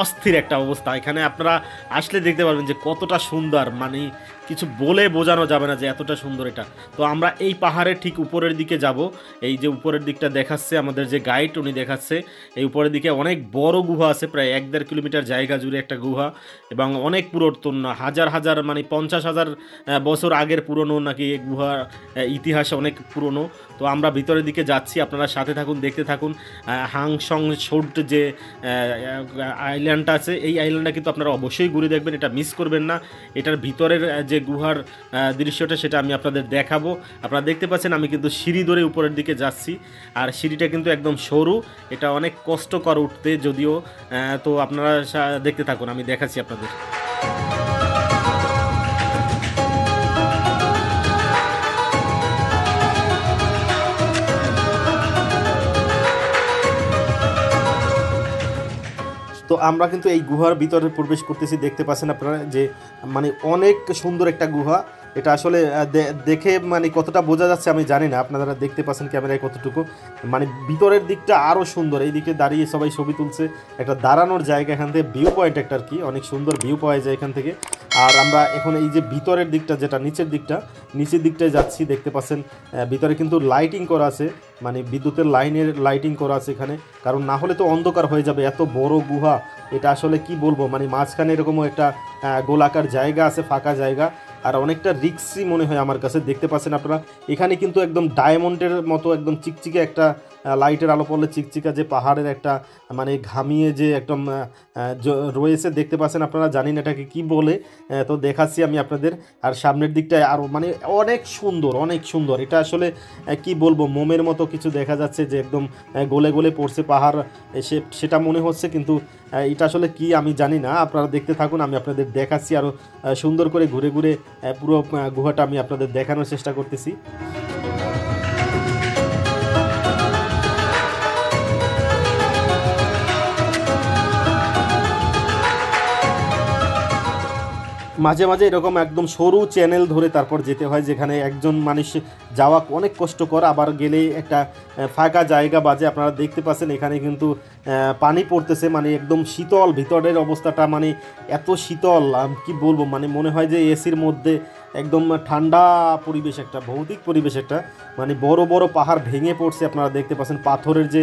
অস্থির একটা অবস্থা। এখানে আপনারা আসলে দেখতে পারবেন যে কতটা সুন্দর, মানে কিছু বলে বোঝানো যাবে না যে এতটা সুন্দর এটা। তো আমরা এই পাহাড়ের ঠিক উপরের দিকে যাব। এই যে উপরের দিকটা দেখাচ্ছে আমাদের যে গাইড, উনি দেখাচ্ছে এই উপরের দিকে অনেক বড় গুহা আছে, প্রায় 1-1.5 কিলোমিটার জায়গা জুড়ে একটা গুহা, এবং অনেক পুরাতন, হাজার মানে 50,000 বছর আগের পুরনো নাকি এই গুহা, ইতিহাস অনেক পুরনো। তো আমরা ভিতরের দিকে যাচ্ছি, আপনারা সাথে থাকুন, দেখতে থাকুন। হাংসং শুট যে আইল্যান্ডটা আছে, এই আইল্যান্ডটা কিন্তু আপনারা অবশ্যই ঘুরে দেখবেন, এটা মিস করবেন না। এটার ভিতরের যে গুহার দৃশ্যটা সেটা আমি আপনাদের দেখাবো। আপনারা দেখতে পাচ্ছেন আমি কিন্তু সিঁড়ি ধরে উপরের দিকে যাচ্ছি, আর সিঁড়িটা কিন্তু একদম সরু, এটা অনেক কষ্টকর উঠতে যদিও। তো আপনারা দেখতে থাকুন, আমি দেখাচ্ছি আপনাদের। তো আমরা কিন্তু এই গুহার ভিতরে প্রবেশ করতেছি, দেখতে পাচ্ছেন আপনারা যে মানে অনেক সুন্দর একটা গুহা। এটা আসলে দেখে মানে কতটা বোঝা যাচ্ছে আমি জানি না, আপনারা দেখতে পাচ্ছেন ক্যামেরায় কতটুকু, মানে ভিতরের দিকটা আরও সুন্দর। এই দিকে দাঁড়িয়ে সবাই ছবি তুলছে, একটা দাঁড়ানোর জায়গা, এখান থেকে ভিউ পয়েন্ট একটা আর কি, অনেক সুন্দর ভিউ পাওয়া যায় এখান থেকে। আর আমরা এখন এই যে ভিতরের দিকটা, যেটা নিচের দিকটায় যাচ্ছি, দেখতে পাচ্ছেন ভিতরে কিন্তু লাইটিং করা আছে, মানে বিদ্যুতের লাইটিং করা আছে এখানে, কারণ না হলে তো অন্ধকার হয়ে যাবে। এত বড় গুহা, এটা আসলে কি বলবো, মানে মাঝখানে এরকমও একটা গোলাকার জায়গা আছে, ফাঁকা জায়গা, আর অনেকটা রিক্সি মনে হয় আমার কাছে। দেখতে পাচ্ছেন আপনারা এখানে কিন্তু একদম ডায়মন্ডের মতো একদম চিকচিকে একটা লাইটের আলো পড়লে চিকচিকা যে পাহাড়ের একটা মানে ঘামিয়ে যে একদম রয়েছে, দেখতে পাচ্ছেন আপনারা, জানি না এটাকে কী বলে, তো দেখাচ্ছি আমি আপনাদের। আর সামনের দিকটায় আরও মানে অনেক সুন্দর, এটা আসলে কি বলবো, মোমের মতো কিছু দেখা যাচ্ছে যে একদম গলে গলে পড়ছে পাহাড়, সেটা মনে হচ্ছে, কিন্তু এটা আসলে কি আমি জানি না। আপনারা দেখতে থাকুন, আমি আপনাদের দেখাচ্ছি আরও সুন্দর করে ঘুরে ঘুরে পুরো গুহাটা আমি আপনাদের দেখানোর চেষ্টা করতেছি। মাঝে মাঝে এরকম একদম সরু চ্যানেল ধরে তারপর যেতে হয়, যেখানে একজন মানুষ যাওয়া অনেক কষ্টকর, আবার গেলে একটা ফাঁকা জায়গা বাজে। আপনারা দেখতে পাচ্ছেন এখানে কিন্তু পানি পড়তেছে, মানে একদম শীতল, ভিতরের অবস্থাটা মানে এত শীতল কি বলবো, মানে মনে হয় যে এসির মধ্যে, একদম ঠান্ডা পরিবেশ, একটা ভৌতিক পরিবেশ একটা, মানে বড় বড় পাহাড় ভেঙে পড়ছে। আপনারা দেখতে পাচ্ছেন পাথরের যে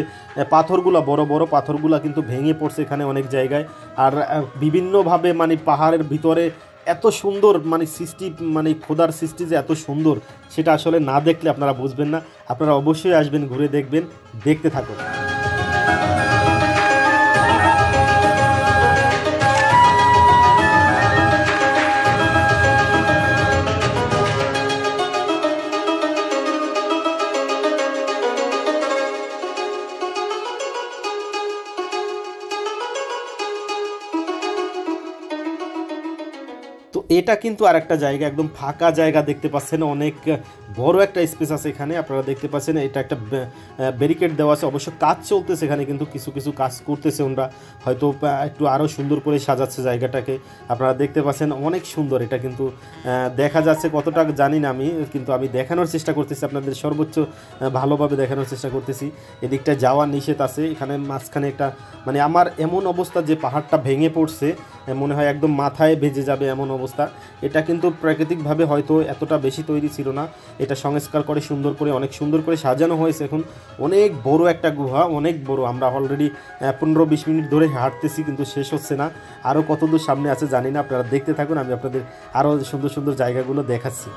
পাথরগুলো, বড় বড় পাথরগুলো কিন্তু ভেঙে পড়ছে এখানে অনেক জায়গায়। আর বিভিন্নভাবে মানে পাহাড়ের ভিতরে এত সুন্দর মানে সৃষ্টি, মানে খোদার সৃষ্টি যে এত সুন্দর, সেটা আসলে না দেখলে আপনারা বুঝবেন না। আপনারা অবশ্যই আসবেন, ঘুরে দেখবেন, দেখতে থাকুন। তো এটা কিন্তু আর একটা জায়গা, একদম ফাঁকা জায়গা দেখতে পাচ্ছেন, অনেক বড় একটা স্পেস আছে এখানে। আপনারা দেখতে পাচ্ছেন এটা একটা ব্যারিকেড দেওয়া আছে, অবশ্য কাজ চলতেছে এখানে, কিন্তু কিছু কিছু কাজ করতেছে ওরা, হয়তো একটু আরও সুন্দর করে সাজাচ্ছে জায়গাটাকে। আপনারা দেখতে পাচ্ছেন অনেক সুন্দর। এটা কিন্তু দেখা যাচ্ছে কতটা জানি না আমি, কিন্তু আমি দেখানোর চেষ্টা করতেছি, আপনাদের সর্বোচ্চ ভালোভাবে দেখানোর চেষ্টা করতেছি। এদিকটা যাওয়া নিষেধ আছে। এখানে মাঝখানে একটা মানে আমার এমন অবস্থা যে পাহাড়টা ভেঙে পড়ছে, মনে হয় একদম মাথায় ভেজে যাবে এমন অবস্থা। এটা কিন্তু প্রাকৃতিকভাবে হয়তো এতটা বেশি তৈরি ছিল না, এটা সংস্কার করে সুন্দর করে, অনেক সুন্দর করে সাজানো হয়েছে। এখন অনেক বড় একটা গুহা, অনেক বড়। আমরা অলরেডি 15-20 মিনিট ধরে হাঁটতেছি, কিন্তু শেষ হচ্ছে না। আরও কত দূর সামনে আছে জানি না, আপনারা দেখতে থাকুন, আমি আপনাদের আরও সুন্দর সুন্দর জায়গাগুলো দেখাচ্ছি।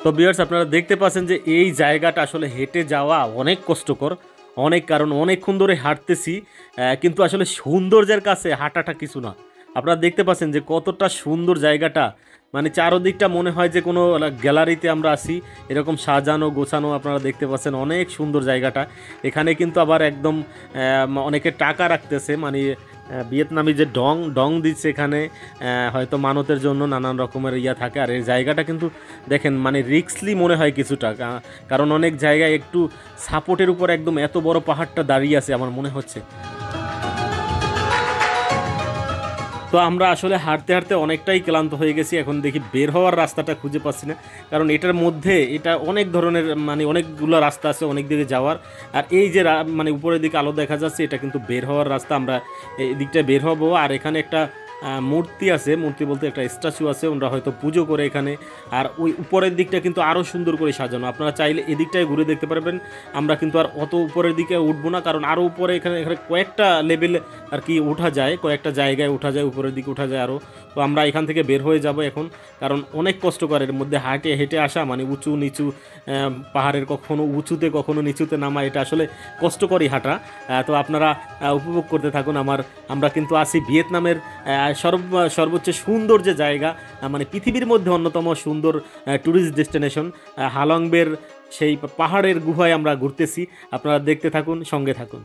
তো ভিউয়ার্স, আপনারা দেখতে পাচ্ছেন যে এই জায়গাটা আসলে হেঁটে যাওয়া অনেক কষ্টকর, অনেক, কারণ অনেকক্ষণ ধরে হাঁটতেছি, কিন্তু আসলে সৌন্দর্যের কাছে হাঁটাটা কিছু না। আপনারা দেখতে পাচ্ছেন যে কতটা সুন্দর জায়গাটা, মানে চারদিকটা মনে হয় যে কোনো গ্যালারিতে আমরা আসি, এরকম সাজানো গোছানো। আপনারা দেখতে পাচ্ছেন অনেক সুন্দর জায়গাটা। এখানে কিন্তু আবার একদম অনেকে টাকা রাখতেছে, মানে ভিয়েতনামি যে ডং দিচ্ছে এখানে, হয়তো মানতের জন্য নানান রকমের ইয়া থাকে। আর এই জায়গাটা কিন্তু দেখেন মানে রিক্সলি মনে হয় কিছুটা, কারণ অনেক জায়গায় একটু সাপোর্টের উপর একদম এত বড় পাহাড়টা দাঁড়িয়ে আছে আমার মনে হচ্ছে। তো আমরা আসলে হাঁটতে হাঁটতে অনেকটাই ক্লান্ত হয়ে গেছি। এখন দেখি বের হওয়ার রাস্তাটা খুঁজে পাচ্ছি না, কারণ এটার মধ্যে এটা অনেক ধরনের মানে অনেকগুলো রাস্তা আছে অনেক দিকে যাওয়ার। আর এই যে মানে উপরের দিকে আলো দেখা যাচ্ছে, এটা কিন্তু বের হওয়ার রাস্তা। আমরা এই দিকটা বের হবো। আর এখানে একটা মূর্তি আছে, মূর্তি বলতে একটা স্ট্যাচু আছে, ওরা হয়তো পুজো করে এখানে। আর ওই উপরের দিকটা কিন্তু আরও সুন্দর করে সাজানো, আপনারা চাইলে এদিকটায় ঘুরে দেখতে পারবেন। আমরা কিন্তু আর অত উপরের দিকে উঠবো না, কারণ আরও উপরে এখানে কয়েকটা লেভেল আর কি ওঠা যায়, কয়েকটা জায়গায় ওঠা যায়, উপরের দিকে ওঠা যায় আরও। তো আমরা এখান থেকে বের হয়ে যাব এখন, কারণ অনেক কষ্টকর এর মধ্যে হাঁটে হেঁটে আসা, মানে উঁচু নিচু পাহাড়ের কখনো উঁচুতে কখনো নিচুতে নামা, এটা আসলে কষ্টকরই হাঁটা। তো আপনারা উপভোগ করতে থাকুন। আমরা কিন্তু আছি ভিয়েতনামের সর্বোচ্চ সুন্দর যে জায়গা, মানে পৃথিবীর মধ্যে অন্যতম সুন্দর ট্যুরিস্ট ডেস্টিনেশন হালংবের সেই পাহাড়ের গুহায় আমরা ঘুরতেছি। আপনারা দেখতে থাকুন, সঙ্গে থাকুন।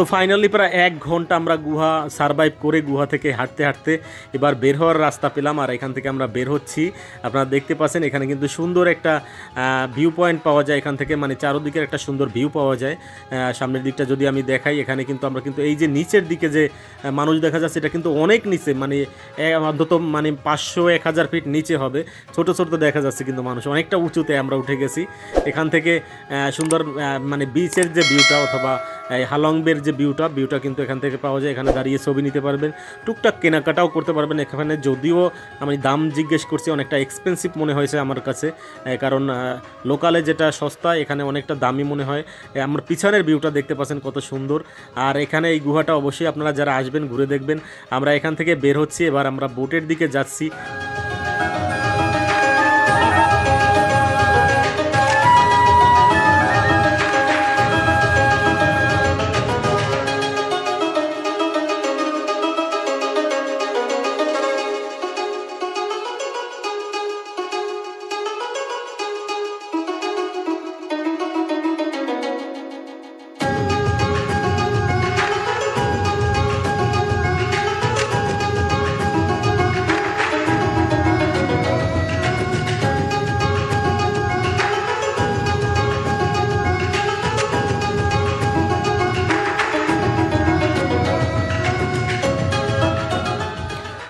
তো ফাইনালি প্রায় 1 ঘন্টা আমরা গুহা সারভাইভ করে গুহা থেকে হাঁটতে হাঁটতে এবার বের হওয়ার রাস্তা পেলাম। আর এখান থেকে আমরা বের হচ্ছি। আপনারা দেখতে পাচ্ছেন এখানে কিন্তু সুন্দর একটা ভিউ পয়েন্ট পাওয়া যায় এখান থেকে, মানে চারদিকের একটা সুন্দর ভিউ পাওয়া যায়। সামনের দিকটা যদি আমি দেখাই, এখানে কিন্তু আমরা কিন্তু এই যে নিচের দিকে যে মানুষ দেখা যাচ্ছে, এটা কিন্তু অনেক নিচে, মানে অন্তত মানে 500-1000 ফিট নিচে হবে। ছোট ছোট দেখা যাচ্ছে, কিন্তু মানুষ অনেকটা উঁচুতে আমরা উঠে গেছি। এখান থেকে সুন্দর মানে বিচের যে ভিউটা অথবা হালংবের যে ভিউটা কিন্তু এখান থেকে পাওয়া যায়। এখানে দাঁড়িয়ে ছবি নিতে পারবেন, টুকটাক কেনাকাটাও করতে পারবেন এখানে। যদিও আমি দাম জিজ্ঞেস করছি, অনেকটা এক্সপেন্সিভ মনে হয়েছে আমার কাছে, কারণ লোকালে যেটা সস্তা এখানে অনেকটা দামি মনে হয়। আমার পিছনের ভিউটা দেখতে পাচ্ছেন কত সুন্দর। আর এখানে এই গুহাটা অবশ্যই আপনারা যারা আসবেন ঘুরে দেখবেন। আমরা এখান থেকে বের হচ্ছি, এবার আমরা বোটের দিকে যাচ্ছি।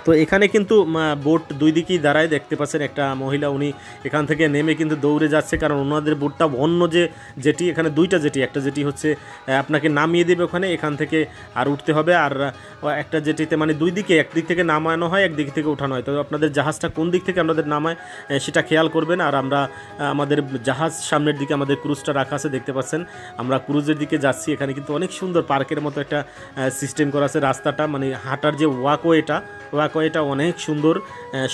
তো এখানে কিন্তু বোট দুই দিকেই দাঁড়ায়, দেখতে পাচ্ছেন একটা মহিলা উনি এখান থেকে নেমে কিন্তু দৌড়ে যাচ্ছে, কারণ ওনাদের বোটটা অন্য যেটি এখানে দুইটা জেটি, একটা জেটি হচ্ছে আপনাকে নামিয়ে দেবে ওখানে, এখান থেকে আর উঠতে হবে, আর একটা জেটিতে মানে দুই দিকে একদিক থেকে নামানো হয় একদিক থেকে ওঠানো হয়। তো আপনাদের জাহাজটা কোন দিক থেকে আপনাদের নামায় সেটা খেয়াল করবেন। আর আমরা আমাদের জাহাজ সামনের দিকে আমাদের ক্রুজটা রাখা আছে, দেখতে পাচ্ছেন আমরা ক্রুজের দিকে যাচ্ছি। এখানে কিন্তু অনেক সুন্দর পার্কের মতো একটা সিস্টেম করা আছে, রাস্তাটা মানে হাঁটার যে ওয়াকওয়েটা অনেক সুন্দর,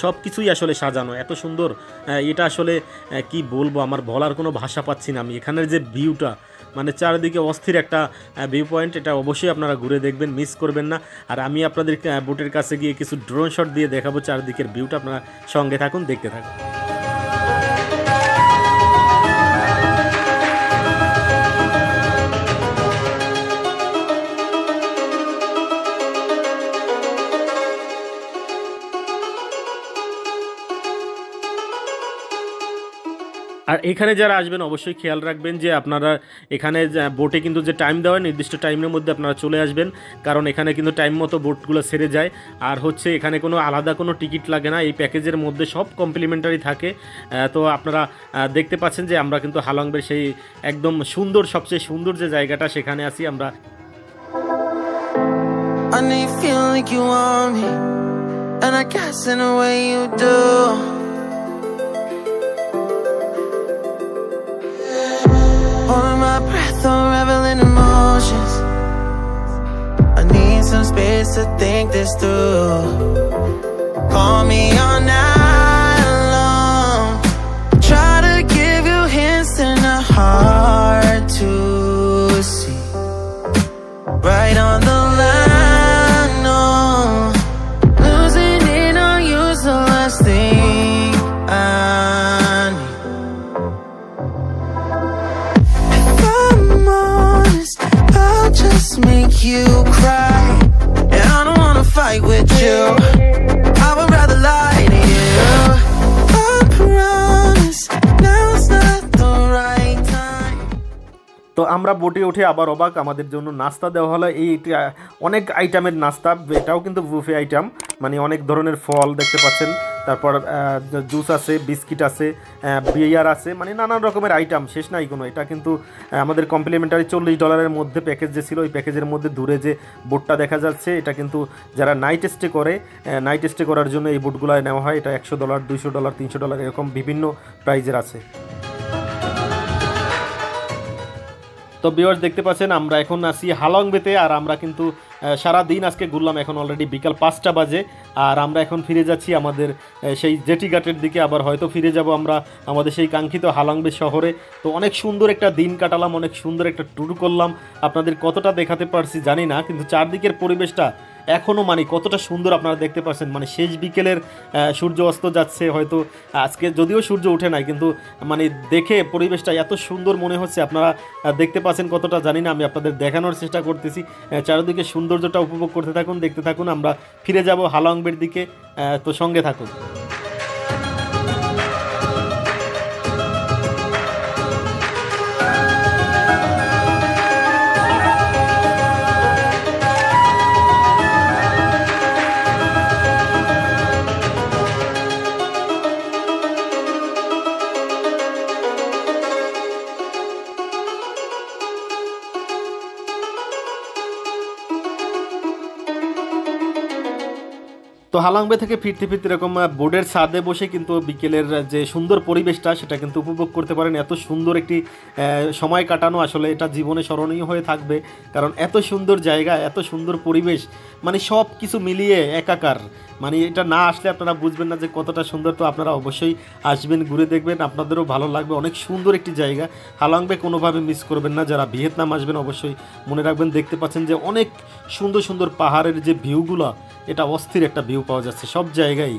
সব কিছুই আসলে সাজানো এত সুন্দর, এটা আসলে কি বলবো, আমার বলার কোনো ভাষা পাচ্ছি না আমি। এখানের যে ভিউটা মানে চারিদিকে অস্থির একটা ভিউ পয়েন্ট, এটা অবশ্যই আপনারা ঘুরে দেখবেন, মিস করবেন না। আর আমি আপনাদের বোটের কাছে গিয়ে কিছু ড্রোন শট দিয়ে দেখাবো চারিদিকের ভিউটা, আপনারা সঙ্গে থাকুন, দেখতে থাকুন। আর এখানে যারা আসবেন অবশ্যই খেয়াল রাখবেন যে আপনারা এখানে বোটে কিন্তু যে টাইম দেওয়া হয় নির্দিষ্ট টাইমের মধ্যে আপনারা চলে আসবেন, কারণ এখানে কিন্তু টাইম মতো বোটগুলো ছেড়ে যায়। আর হচ্ছে এখানে কোনো আলাদা কোনো টিকিট লাগে না, এই প্যাকেজের মধ্যে সব কমপ্লিমেন্টারি থাকে। তো আপনারা দেখতে পাচ্ছেন যে আমরা কিন্তু হালংবের সেই একদম সুন্দর, সবচেয়ে সুন্দর যে জায়গাটা সেখানে আছি আমরা। I know you feel like you want me, and I guess in a way you do. Holding my breath, unraveling emotions. I need some space to think this through. Call me all night long. Try to give you hints and a hard to see. Right on the line, no. Losing it on you's the last thing I need. If I'm honest, I'll just make you cry. And I don't wanna fight with you, I would rather lie to you. I promise, now's not the right time. তো আমরা বোটে উঠে আবার অবাক, আমাদের জন্য নাস্তা দেওয়া হলো, এইটা অনেক আইটেমের নাস্তা, এটাও কিন্তু বুফে আইটেম, মানে অনেক ধরনের ফল দেখতে পাচ্ছেন, তারপর জুস আছে, বিস্কিট আছে, বিয়ার আছে, মানে নানান রকমের আইটেম, শেষ নাই কোনো। এটা কিন্তু আমাদের কমপ্লিমেন্টারি $40 মধ্যে প্যাকেজ যে ছিল, ওই প্যাকেজের মধ্যে দূরে যে বোটটা দেখা যাচ্ছে এটা কিন্তু যারা নাইট স্টে করে, নাইট স্টে করার জন্য এই বোটগুলো নেওয়া হয়। এটা $100, $200, $300 এরকম বিভিন্ন প্রাইজের আছে। তো ভিউয়ার্স দেখতে পাচ্ছেন আমরা এখন আছি হালং বেতে, আর আমরা কিন্তু সারা দিন আজকে ঘুরলাম, এখন অলরেডি বিকাল 5টা বাজে, আর আমরা এখন ফিরে যাচ্ছি আমাদের সেই জেটি ঘাটের দিকে। আবার হয়তো ফিরে যাব আমরা আমাদের সেই কাঙ্ক্ষিত হালং বে শহরে। তো অনেক সুন্দর একটা দিন কাটালাম, অনেক সুন্দর একটা ট্যুর করলাম, আপনাদের কতটা দেখাতে পারছি জানি না, কিন্তু চারদিকের পরিবেশটা এখনও মানে কতটা সুন্দর আপনারা দেখতে পাচ্ছেন। মানে শেষ বিকেলের সূর্য অস্ত যাচ্ছে, হয়তো আজকে যদিও সূর্য ওঠে নাই, কিন্তু মানে দেখে পরিবেশটা এত সুন্দর মনে হচ্ছে, আপনারা দেখতে পাচ্ছেন কতটা জানি না, আমি আপনাদের দেখানোর চেষ্টা করতেছি। চারিদিকে সৌন্দর্যটা উপভোগ করতে থাকুন, দেখতে থাকুন, আমরা ফিরে যাব হালং বের দিকে, তো সঙ্গে থাকুন। তো হালং বে থেকে ফিরতে ফিরতে এরকম বোর্ডের ছাদে বসে কিন্তু বিকেলের যে সুন্দর পরিবেশটা সেটা কিন্তু উপভোগ করতে পারেন। এত সুন্দর একটি সময় কাটানো আসলে এটা জীবনে স্মরণীয় হয়ে থাকবে, কারণ এত সুন্দর জায়গা, এত সুন্দর পরিবেশ, মানে সব কিছু মিলিয়ে একাকার, মানে এটা না আসলে আপনারা বুঝবেন না যে কতটা সুন্দর। তো আপনারা অবশ্যই আসবেন, ঘুরে দেখবেন, আপনাদেরও ভালো লাগবে। অনেক সুন্দর একটি জায়গা, হালং বে কোনোভাবে মিস করবেন না। যারা ভিয়েতনাম আসবেন অবশ্যই মনে রাখবেন, দেখতে পাচ্ছেন যে অনেক সুন্দর সুন্দর পাহাড়ের যে ভিউগুলো, এটা অস্থির একটা ভিউ পাওয়া যাচ্ছে সব জায়গায়।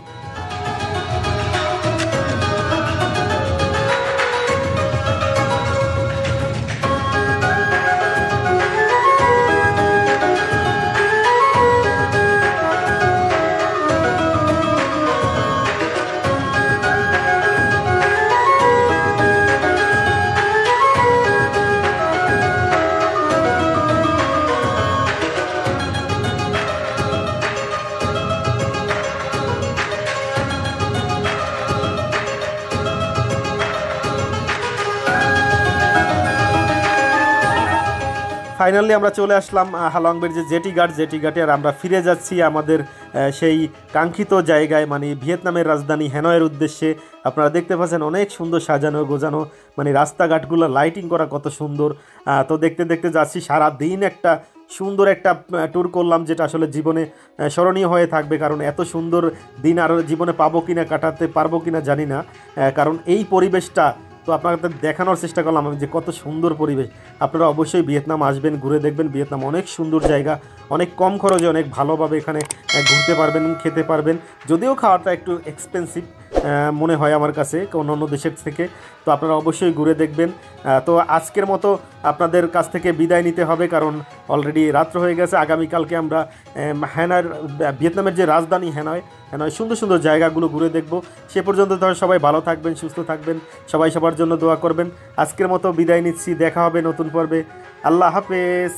ফাইনালি আমরা চলে আসলাম হালংবের যে জেটি ঘাটে, আর আমরা ফিরে যাচ্ছি আমাদের সেই কাঙ্ক্ষিত জায়গায়, মানে ভিয়েতনামের রাজধানী হ্যানয়ের উদ্দেশ্যে। আপনারা দেখতে পাচ্ছেন অনেক সুন্দর সাজানো গোজানো, মানে রাস্তাঘাটগুলো লাইটিং করা কত সুন্দর। তো দেখতে দেখতে যাচ্ছি, সারা দিন একটা সুন্দর একটা ট্যুর করলাম, যেটা আসলে জীবনে স্মরণীয় হয়ে থাকবে। কারণ এত সুন্দর দিন আর জীবনে পাবো কিনা, কাটাতে পারবো কিনা জানি না। কারণ এই পরিবেশটা তো আপনাদের দেখানোর চেষ্টা করলাম আমি যে কত সুন্দর পরিবেশ। আপনারা অবশ্যই ভিয়েতনাম আসবেন, ঘুরে দেখবেন। ভিয়েতনাম অনেক সুন্দর জায়গা, অনেক কম খরচে অনেক ভালোভাবে এখানে ঘুরতে পারবেন, খেতে পারবেন। যদিও খাওয়াটা একটু এক্সপেন্সিভ মনে হয় আমার কাছে অন্য দেশের থেকে। তো আপনারা অবশ্যই ঘুরে দেখবেন। তো আজকের মতো আপনাদের কাছ থেকে বিদায় নিতে হবে, কারণ অলরেডি রাত্র হয়ে গেছে। আগামীকালকে আমরা হ্যানয়ের, ভিয়েতনামের যে রাজধানী হ্যানয় সুন্দর সুন্দর জায়গাগুলো ঘুরে দেখব। সে পর্যন্ত ধর সবাই ভালো থাকবেন, সুস্থ থাকবেন, সবাই সবার জন্য দোয়া করবেন। আজকের মতো বিদায় নিচ্ছি, দেখা হবে নতুন পর্বে। আল্লাহ হাফেজ।